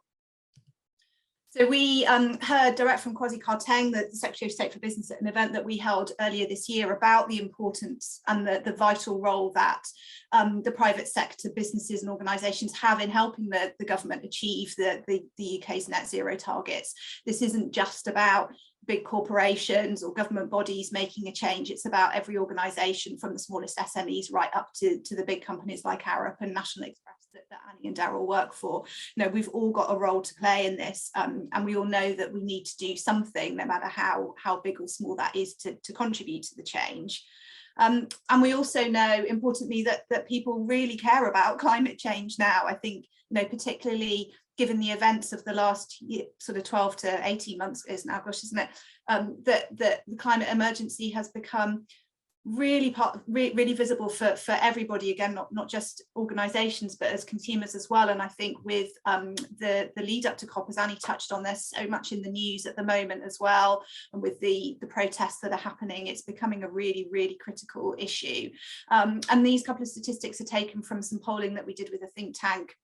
So we heard direct from Kwasi Kwarteng, the Secretary of State for Business, at an event that we held earlier this year about the importance and the vital role that the private sector, businesses and organisations have in helping the government achieve the UK's net zero targets. This isn't just about big corporations or government bodies making a change. It's about every organisation, from the smallest SMEs right up to the big companies like Arup and National Express that Annie and Darryl work for. You know, we've all got a role to play in this, and we all know that we need to do something, no matter how big or small that is, to contribute to the change. And we also know, importantly, that people really care about climate change now. I think, you know, particularly given the events of the last year, sort of 12 to 18 months is now, gosh, isn't it? That the climate emergency has become really visible for everybody, again, not just organisations, but as consumers as well. And I think with the lead up to COP, as Annie touched on, there's so much in the news at the moment as well, and with the protests that are happening, it's becoming a really critical issue. And these couple of statistics are taken from some polling that we did with a think tank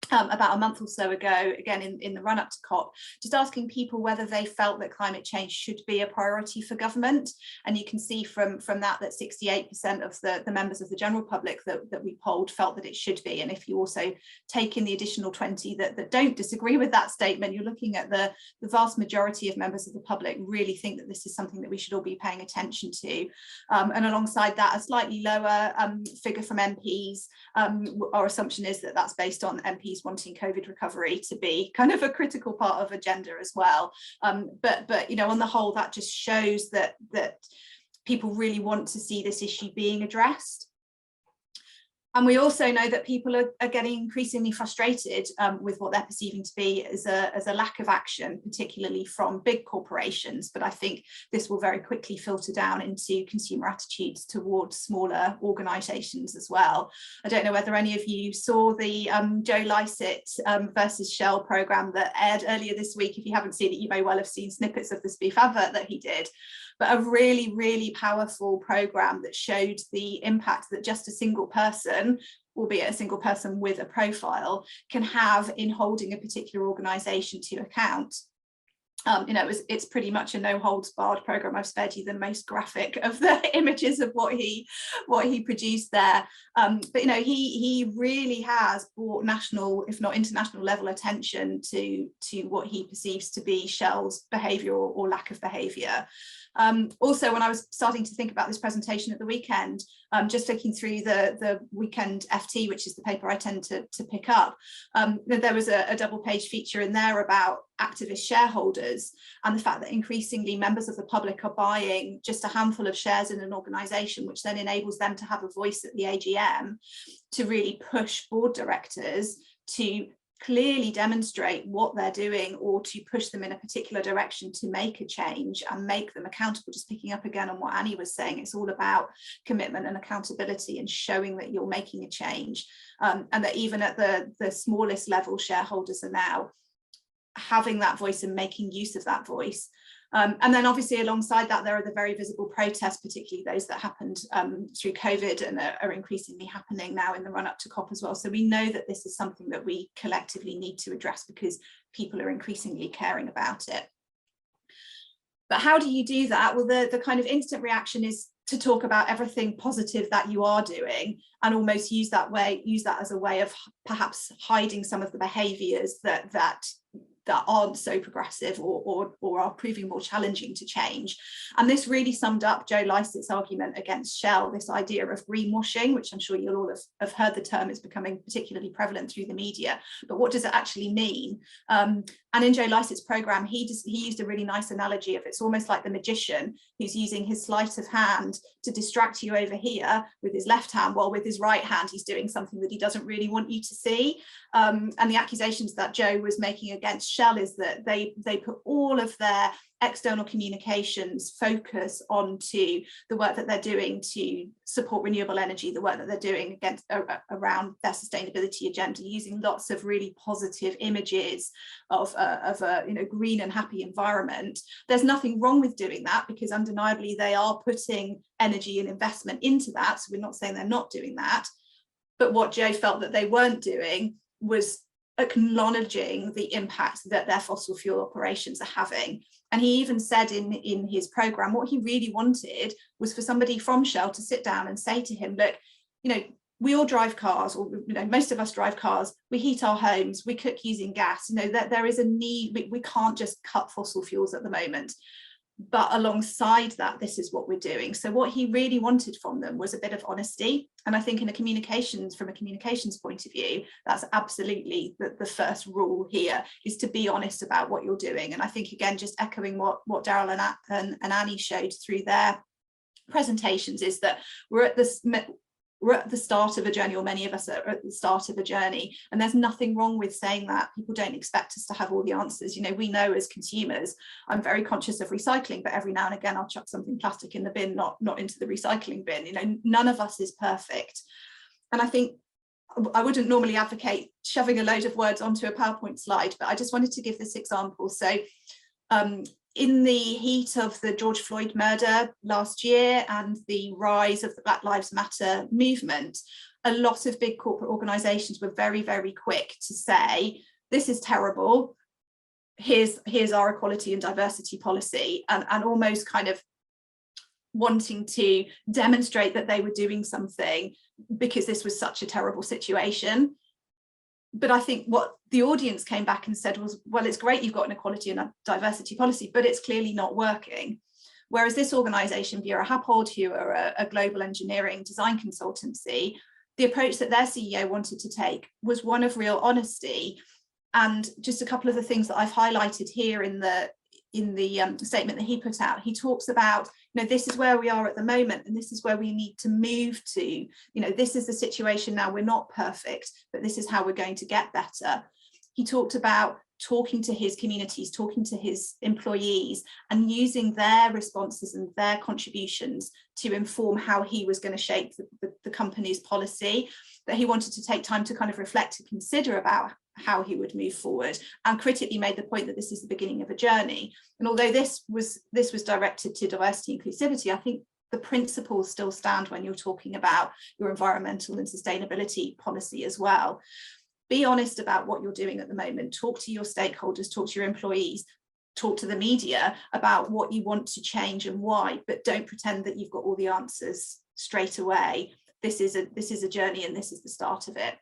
about a month or so ago, again in the run-up to COP, just asking people whether they felt that climate change should be a priority for government. And you can see from that 68% of the members of the general public that we polled felt that it should be. And if you also take in the additional 20 that don't disagree with that statement, you're looking at the vast majority of members of the public really think that this is something that we should all be paying attention to. And alongside that, a slightly lower figure from MPs. Our assumption is that that's based on MPs wanting COVID recovery to be kind of a critical part of agenda as well. But you know, on the whole, that just shows that people really want to see this issue being addressed. And we also know that people are getting increasingly frustrated with what they're perceiving to be as a lack of action, particularly from big corporations. But I think this will very quickly filter down into consumer attitudes towards smaller organisations as well. I don't know whether any of you saw the Joe Lycett versus Shell programme that aired earlier this week. If you haven't seen it, you may well have seen snippets of the spoof advert that he did. But a really powerful programme that showed the impact that just a single person, albeit a single person with a profile, can have in holding a particular organisation to account. You know, it's pretty much a no holds barred programme. I've spared you the most graphic of the images of what he produced there. But you know, he really has brought national, if not international level attention to what he perceives to be Shell's behaviour or lack of behaviour. Also, when I was starting to think about this presentation at the weekend, just looking through the weekend FT, which is the paper I tend to pick up, there was a double page feature in there about activist shareholders and the fact that increasingly members of the public are buying just a handful of shares in an organisation, which then enables them to have a voice at the AGM to really push board directors to clearly demonstrate what they're doing or to push them in a particular direction to make a change and make them accountable. Just picking up again on what Annie was saying, it's all about commitment and accountability and showing that you're making a change, and that even at the smallest level, shareholders are now having that voice and making use of that voice. And then obviously alongside that, there are the very visible protests, particularly those that happened through COVID and are increasingly happening now in the run up to COP as well. So we know that this is something that we collectively need to address because people are increasingly caring about it. But how do you do that? Well, the kind of instant reaction is to talk about everything positive that you are doing and almost use that as a way of perhaps hiding some of the behaviours that aren't so progressive or are proving more challenging to change. And this really summed up Joe Lycett's argument against Shell, this idea of greenwashing, which I'm sure you'll all have heard the term is becoming particularly prevalent through the media. But what does it actually mean? And in Joe Lycett's programme, he used a really nice analogy of it's almost like the magician who's using his sleight of hand to distract you over here with his left hand, while with his right hand he's doing something that he doesn't really want you to see. And the accusations that Joe was making against Shell is that they put all of their external communications focus onto the work that they're doing to support renewable energy, the work that they're doing around their sustainability agenda, using lots of really positive images of a green and happy environment. There's nothing wrong with doing that because undeniably they are putting energy and investment into that. So we're not saying they're not doing that. But what Joe felt that they weren't doing was acknowledging the impact that their fossil fuel operations are having. And he even said in his programme, what he really wanted was for somebody from Shell to sit down and say to him, look, you know, we all drive cars, or you know, most of us drive cars, we heat our homes, we cook using gas, you know, that there is a need, we can't just cut fossil fuels at the moment. But alongside that, this is what we're doing. So what he really wanted from them was a bit of honesty. And I think from a communications point of view, that's absolutely the first rule here, is to be honest about what you're doing. And I think, again, just echoing what Darryl and Annie showed through their presentations, is that we're at the start of a journey, or many of us are at the start of a journey, and there's nothing wrong with saying that. People don't expect us to have all the answers. You know, we know as consumers, I'm very conscious of recycling, but every now and again I'll chuck something plastic in the bin, not into the recycling bin. You know, none of us is perfect. And I think I wouldn't normally advocate shoving a load of words onto a PowerPoint slide, but I just wanted to give this example. So in the heat of the George Floyd murder last year and the rise of the Black Lives Matter movement, a lot of big corporate organisations were very, very quick to say, this is terrible, here's our equality and diversity policy, and almost kind of wanting to demonstrate that they were doing something because this was such a terrible situation. But I think what the audience came back and said was, well, it's great you've got an equality and a diversity policy, but it's clearly not working. Whereas this organisation, Bureau Happold, who are a global engineering design consultancy, the approach that their CEO wanted to take was one of real honesty. And just a couple of the things that I've highlighted here in the statement that he put out, he talks about, you know, this is where we are at the moment, and this is where we need to move to. You know, this is the situation now. We're not perfect, but this is how we're going to get better. He talked about talking to his communities, talking to his employees, and using their responses and their contributions to inform how he was going to shape the company's policy, that he wanted to take time to kind of reflect and consider about how he would move forward, and critically made the point that this is the beginning of a journey. And although this was directed to diversity and inclusivity, I think the principles still stand when you're talking about your environmental and sustainability policy as well. Be honest about what you're doing at the moment. Talk to your stakeholders, talk to your employees, talk to the media about what you want to change and why, but don't pretend that you've got all the answers straight away. This is a journey, and this is the start of it.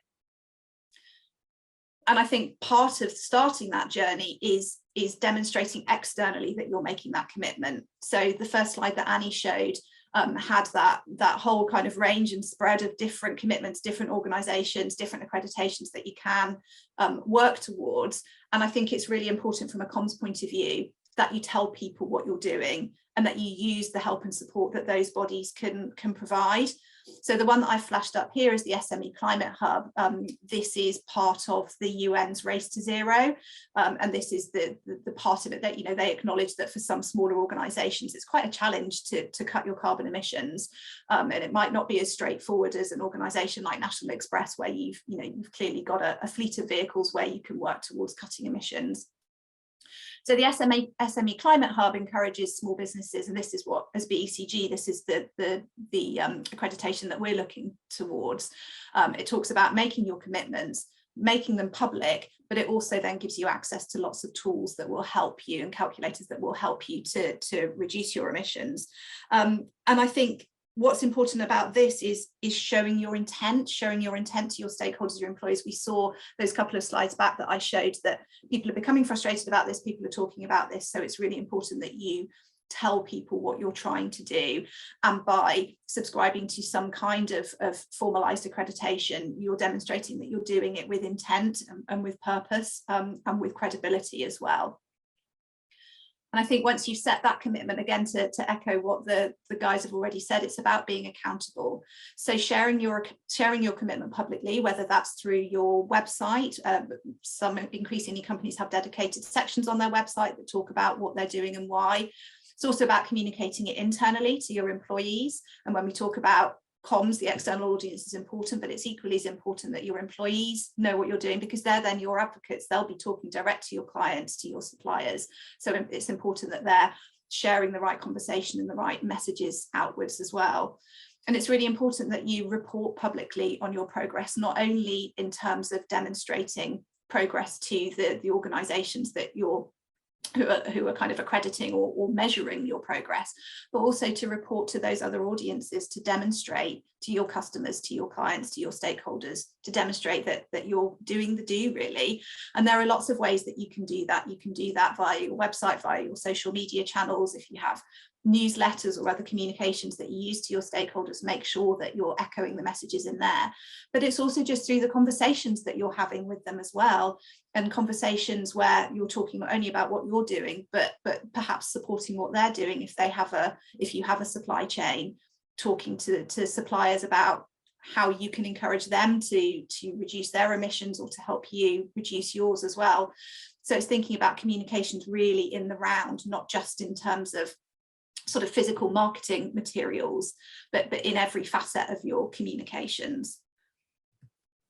And I think part of starting that journey is demonstrating externally that you're making that commitment. So the first slide that Annie showed had that whole kind of range and spread of different commitments, different organisations, different accreditations that you can work towards. And I think it's really important from a comms point of view that you tell people what you're doing, and that you use the help and support that those bodies can provide. So the one that I flashed up here is the SME Climate Hub. This is part of the UN's Race to Zero, and this is the part of it that, you know, they acknowledge that for some smaller organisations it's quite a challenge to cut your carbon emissions, and it might not be as straightforward as an organisation like National Express, where you've clearly got a fleet of vehicles where you can work towards cutting emissions. So the SME Climate Hub encourages small businesses, and this is what, as BECG, this is the accreditation that we're looking towards. It talks about making your commitments, making them public, but it also then gives you access to lots of tools that will help you, and calculators that will help you to reduce your emissions. And I think what's important about this is showing your intent to your stakeholders, your employees. We saw those couple of slides back that I showed that people are becoming frustrated about this, people are talking about this. So it's really important that you tell people what you're trying to do. And by subscribing to some kind of formalized accreditation, you're demonstrating that you're doing it with intent and with purpose, and with credibility as well. And I think once you've set that commitment, again, to echo what the guys have already said, it's about being accountable. So sharing your commitment publicly, whether that's through your website. Some increasingly companies have dedicated sections on their website that talk about what they're doing and why. It's also about communicating it internally to your employees. And when we talk about comms, the external audience is important, but it's equally as important that your employees know what you're doing, because they're then your advocates. They'll be talking direct to your clients, to your suppliers. So it's important that they're sharing the right conversation and the right messages outwards as well. And it's really important that you report publicly on your progress, not only in terms of demonstrating progress to the organisations that you're who are kind of accrediting or measuring your progress, but also to report to those other audiences, to demonstrate to your customers, to your clients, to your stakeholders, to demonstrate that you're doing the do really. And there are lots of ways that you can do that. You can do that via your website, via your social media channels. If you have newsletters or other communications that you use to your stakeholders, make sure that you're echoing the messages in there. But it's also just through the conversations that you're having with them as well, and conversations where you're talking not only about what you're doing, but perhaps supporting what they're doing. If you have a supply chain, talking to suppliers about how you can encourage them to reduce their emissions or to help you reduce yours as well. So it's thinking about communications really in the round, not just in terms of sort of physical marketing materials, but in every facet of your communications.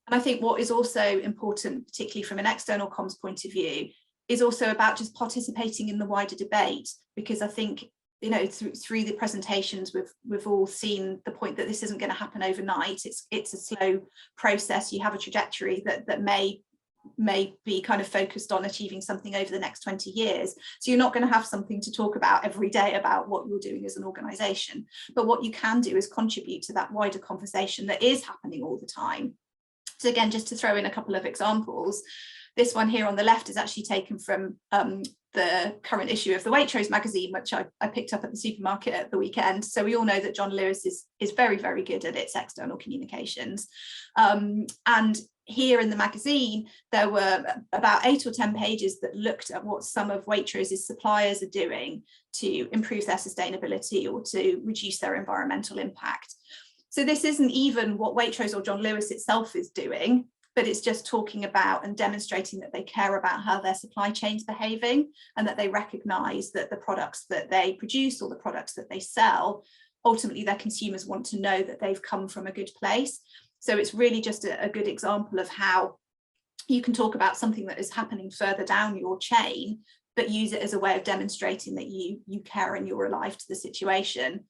And I think what is also important, particularly from an external comms point of view, is also about just participating in the wider debate, because I think, you know, through the presentations, we've all seen the point that this isn't going to happen overnight. It's a slow process. You have a trajectory that may be kind of focused on achieving something over the next 20 years. So you're not going to have something to talk about every day about what you're doing as an organisation. But what you can do is contribute to that wider conversation that is happening all the time. So again, just to throw in a couple of examples, this one here on the left is actually taken from the current issue of the Waitrose magazine, which I picked up at the supermarket at the weekend. So we all know that John Lewis is very, very good at its external communications. And here in the magazine, there were about 8 or 10 pages that looked at what some of Waitrose's suppliers are doing to improve their sustainability or to reduce their environmental impact. So this isn't even what Waitrose or John Lewis itself is doing, but it's just talking about and demonstrating that they care about how their supply chain's behaving, and that they recognise that the products that they produce or the products that they sell, ultimately their consumers want to know that they've come from a good place. So it's really just a good example of how you can talk about something that is happening further down your chain, but use it as a way of demonstrating that you care and you're alive to the situation.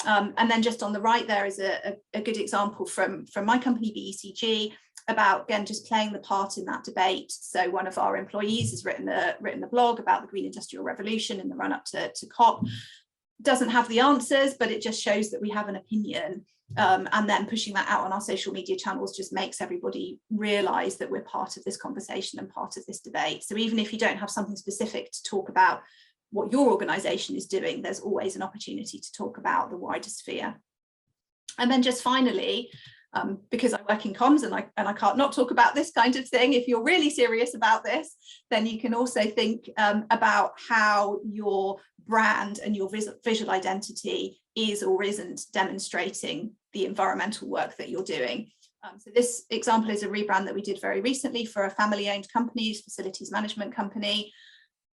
And then just on the right there is a good example from my company, BECG, about, again, just playing the part in that debate. So one of our employees has written a blog about the Green Industrial Revolution in the run up to COP. Doesn't have the answers, but it just shows that we have an opinion. And then pushing that out on our social media channels just makes everybody realise that we're part of this conversation and part of this debate. So even if you don't have something specific to talk about what your organisation is doing, there's always an opportunity to talk about the wider sphere. And then just finally, because I work in comms and I can't not talk about this kind of thing, if you're really serious about this, then you can also think about how your brand and your visual identity is or isn't demonstrating the environmental work that you're doing. So this example is a rebrand that we did very recently for a family-owned company, facilities management company.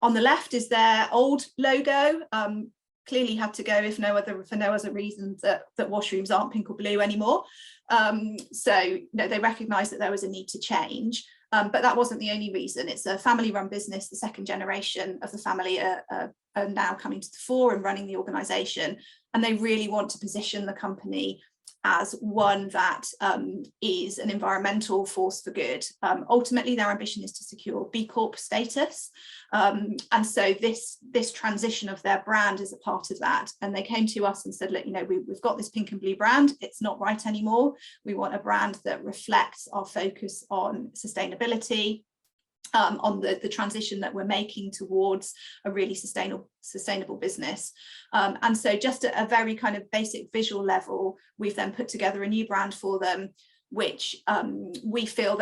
On the left is their old logo. Clearly had to go for no other reason that washrooms aren't pink or blue anymore. So you know, they recognised that there was a need to change, but that wasn't the only reason. It's a family-run business. The second generation of the family are now coming to the fore and running the organisation, and they really want to position the company as one that is an environmental force for good. Ultimately, their ambition is to secure B Corp status. And so this transition of their brand is a part of that. And they came to us and said, look, you know, we've got this pink and blue brand. It's not right anymore. We want a brand that reflects our focus on sustainability, on the transition that we're making towards a really sustainable business. And so just at a very kind of basic visual level, we've then put together a new brand for them, which we feel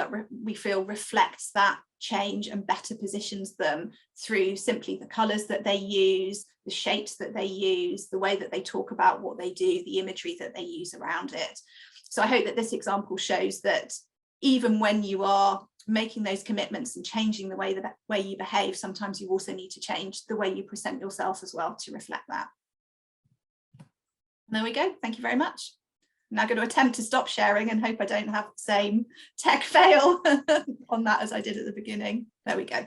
reflects that change and better positions them through simply the colours that they use, the shapes that they use, the way that they talk about what they do, the imagery that they use around it. So I hope that this example shows that even when you are making those commitments and changing the way you behave, sometimes you also need to change the way you present yourself as well to reflect that. And there we go. Thank you very much. I'm now going to attempt to stop sharing and hope I don't have the same tech fail on that as I did at the beginning. There we go.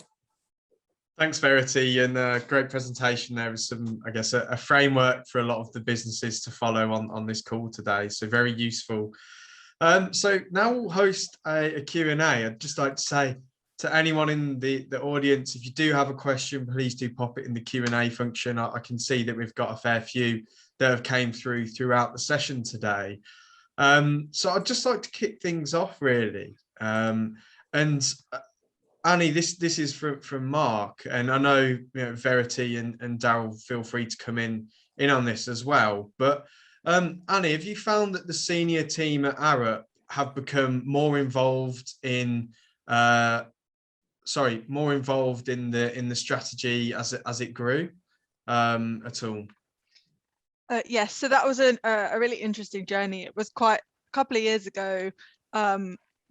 Thanks, Verity, and a great presentation. There was some, I guess, a framework for a lot of the businesses to follow on this call today. So very useful. So now we'll host a Q&A. I'd just like to say to anyone in the audience, if you do have a question, please do pop it in the Q&A function. I can see that we've got a fair few that have came throughout the session today. So I'd just like to kick things off, really. And Annie, this is from Mark, and I know, Verity and Darryl, feel free to come in on this as well. But Annie, have you found that the senior team at Arup have become more involved in the strategy as it grew at all? Yes, so that was a really interesting journey. It was quite a couple of years ago.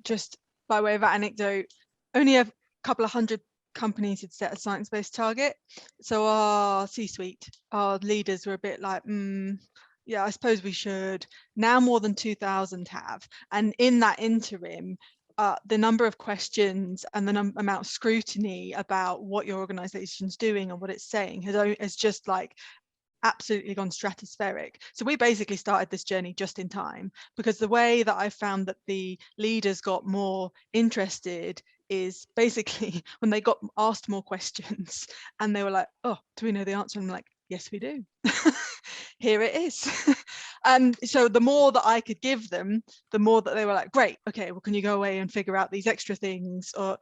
Just by way of anecdote, only a couple of hundred companies had set a science-based target. So our C-suite, our leaders were a bit like, yeah, I suppose we should. Now more than 2,000 have. And in that interim, the number of questions and the amount of scrutiny about what your organization's doing and what it's saying has just like absolutely gone stratospheric. So we basically started this journey just in time, because the way that I found that the leaders got more interested is basically when they got asked more questions and they were like, oh, do we know the answer? And I'm like, yes, we do. Here it is. And so the more that I could give them, the more that they were like, great, okay, well, can you go away and figure out these extra things? Or,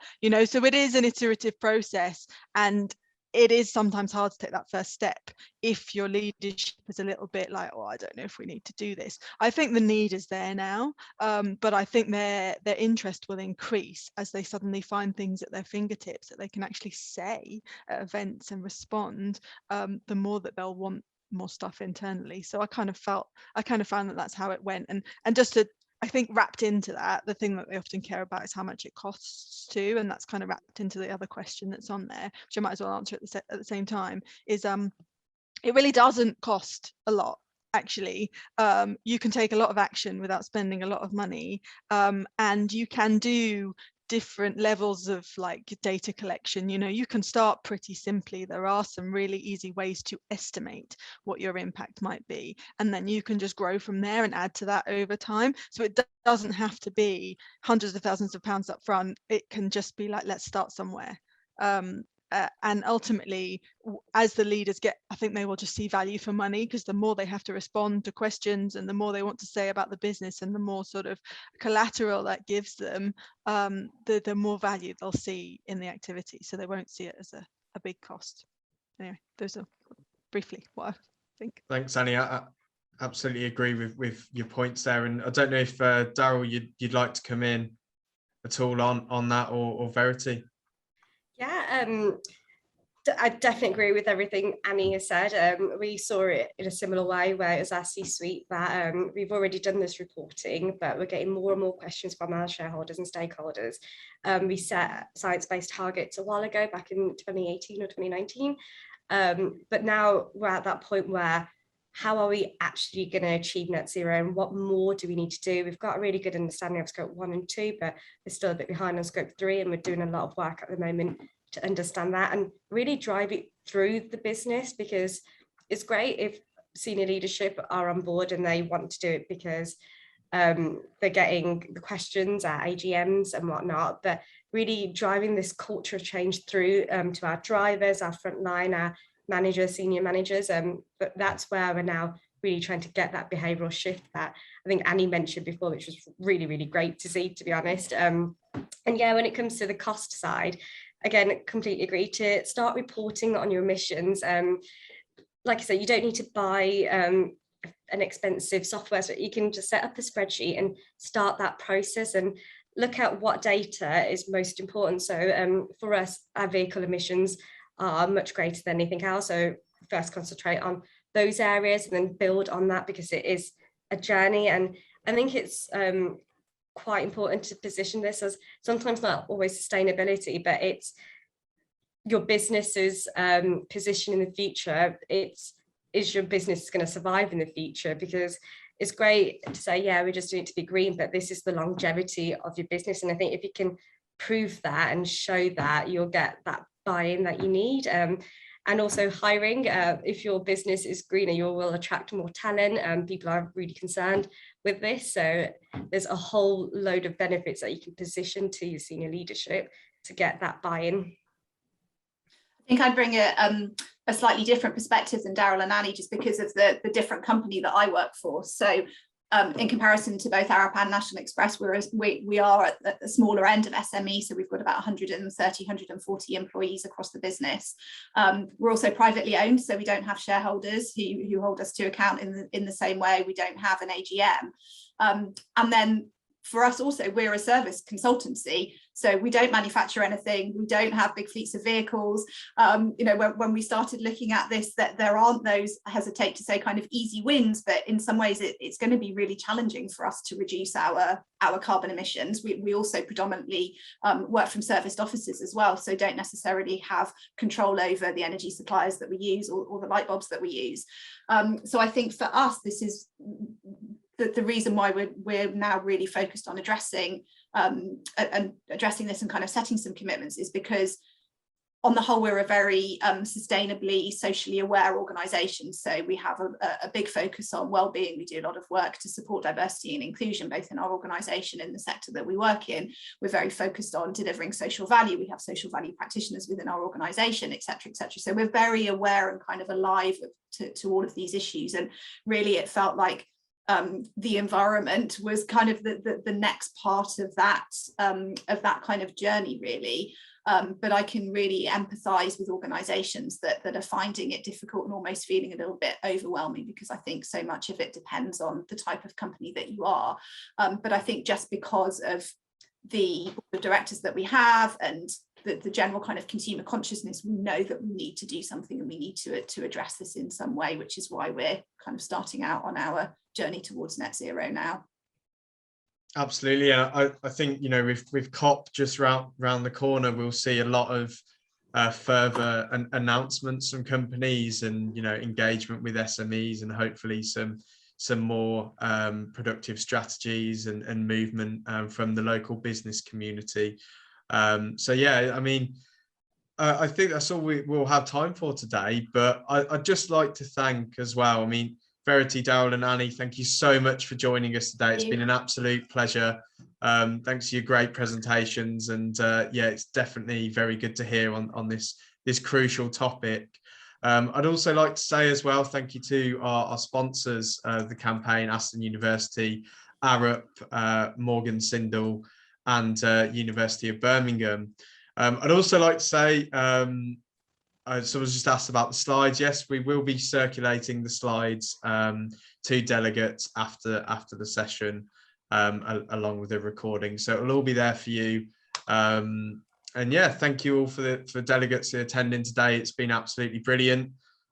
so it is an iterative process, and it is sometimes hard to take that first step if your leadership is a little bit like, oh, I don't know if we need to do this. I think the need is there now, but I think their interest will increase as they suddenly find things at their fingertips that they can actually say at events and respond, the more that they'll want more stuff internally. So I kind of found that that's how it went. And just to, I think wrapped into that, the thing that they often care about is how much it costs too, and that's kind of wrapped into the other question that's on there, which I might as well answer at the same time, is it really doesn't cost a lot, actually. You can take a lot of action without spending a lot of money, and you can do different levels of like data collection. You can start pretty simply. There are some really easy ways to estimate what your impact might be, and then you can just grow from there and add to that over time. So it doesn't have to be hundreds of thousands of pounds up front. It can just be like, let's start somewhere. And ultimately, as the leaders I think they will just see value for money, because the more they have to respond to questions and the more they want to say about the business and the more sort of collateral that gives them, the more value they'll see in the activity. So they won't see it as a big cost. Anyway, those are briefly what I think. Thanks, Annie. I absolutely agree with your points there. And I don't know if Darryl, you'd like to come in at all on that, or Verity. Yeah, I definitely agree with everything Annie has said. We saw it in a similar way, where it was our C-suite that we've already done this reporting, but we're getting more and more questions from our shareholders and stakeholders. We set science-based targets a while ago, back in 2018 or 2019. But now we're at that point where, how are we actually going to achieve net zero, and what more do we need to do? We've got a really good understanding of scope 1 and 2, but we're still a bit behind on scope 3, and we're doing a lot of work at the moment to understand that and really drive it through the business, because it's great if senior leadership are on board and they want to do it because they're getting the questions at AGMs and whatnot, but really driving this culture change through to our drivers, our frontline, our managers, senior managers. But that's where we're now really trying to get that behavioural shift that I think Annie mentioned before, which was really, really great to see, to be honest. And yeah, when it comes to the cost side, again, completely agree to start reporting on your emissions. Like I said, you don't need to buy an expensive software, so you can just set up a spreadsheet and start that process and look at what data is most important. So for us, our vehicle emissions are much greater than anything else. So first concentrate on those areas and then build on that, because it is a journey. And I think it's quite important to position this as sometimes not always sustainability, but it's your business's position in the future. Is your business going to survive in the future? Because it's great to say, yeah, we're just doing it to be green, but this is the longevity of your business. And I think if you can prove that and show that, you'll get that buy-in that you need. And also hiring, if your business is greener, you will attract more talent, and people are really concerned with this. So there's a whole load of benefits that you can position to your senior leadership to get that buy-in? I think I'd bring a slightly different perspective than Daryl and Annie, just because of the different company that I work for. So in comparison to both Arup and National Express, we are at the smaller end of SME, so we've got about 130, 140 employees across the business. We're also privately owned, so we don't have shareholders who hold us to account in the same way. We don't have an AGM. And then for us also, we're a service consultancy, so we don't manufacture anything, we don't have big fleets of vehicles. You know, when we started looking at this, that there aren't those, I hesitate to say, kind of easy wins, but in some ways it's going to be really challenging for us to reduce our carbon emissions. We also predominantly work from serviced offices as well, so don't necessarily have control over the energy suppliers that we use or the light bulbs that we use. So I think for us, this is the reason why we're now really focused on addressing this and kind of setting some commitments, is because on the whole, we're a very sustainably, socially aware organisation. So we have a big focus on well-being. We do a lot of work to support diversity and inclusion, both in our organisation and the sector that we work in. We're very focused on delivering social value. We have social value practitioners within our organisation, etc., etc. So we're very aware and kind of alive to all of these issues. And really, it felt like the environment was kind of the next part of that kind of journey, really. But I can really empathise with organisations that are finding it difficult and almost feeling a little bit overwhelming, because I think so much of it depends on the type of company that you are. But I think just because of the board of directors that we have and the general kind of consumer consciousness, we know that we need to do something and we need to address this in some way, which is why we're kind of starting out on our journey towards net zero now. Absolutely, and I think, you know, with COP just round the corner, we'll see a lot of further announcements from companies and, you know, engagement with SMEs, and hopefully some more productive strategies and movement from the local business community. So yeah, I mean, I think that's all we'll have time for today, but I'd just like to thank as well, I mean, Verity, Darryl and Annie, thank you so much for joining us today. It's been an absolute pleasure. Thanks for your great presentations, and yeah, it's definitely very good to hear on this crucial topic. I'd also like to say as well, thank you to our sponsors of the campaign, Aston University, Arup, Morgan Sindall, and University of Birmingham. I'd also like to say, someone just asked about the slides. Yes, we will be circulating the slides to delegates after the session, along with the recording. So it'll all be there for you. And yeah, thank you all for delegates attending today. It's been absolutely brilliant.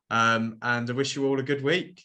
And I wish you all a good week.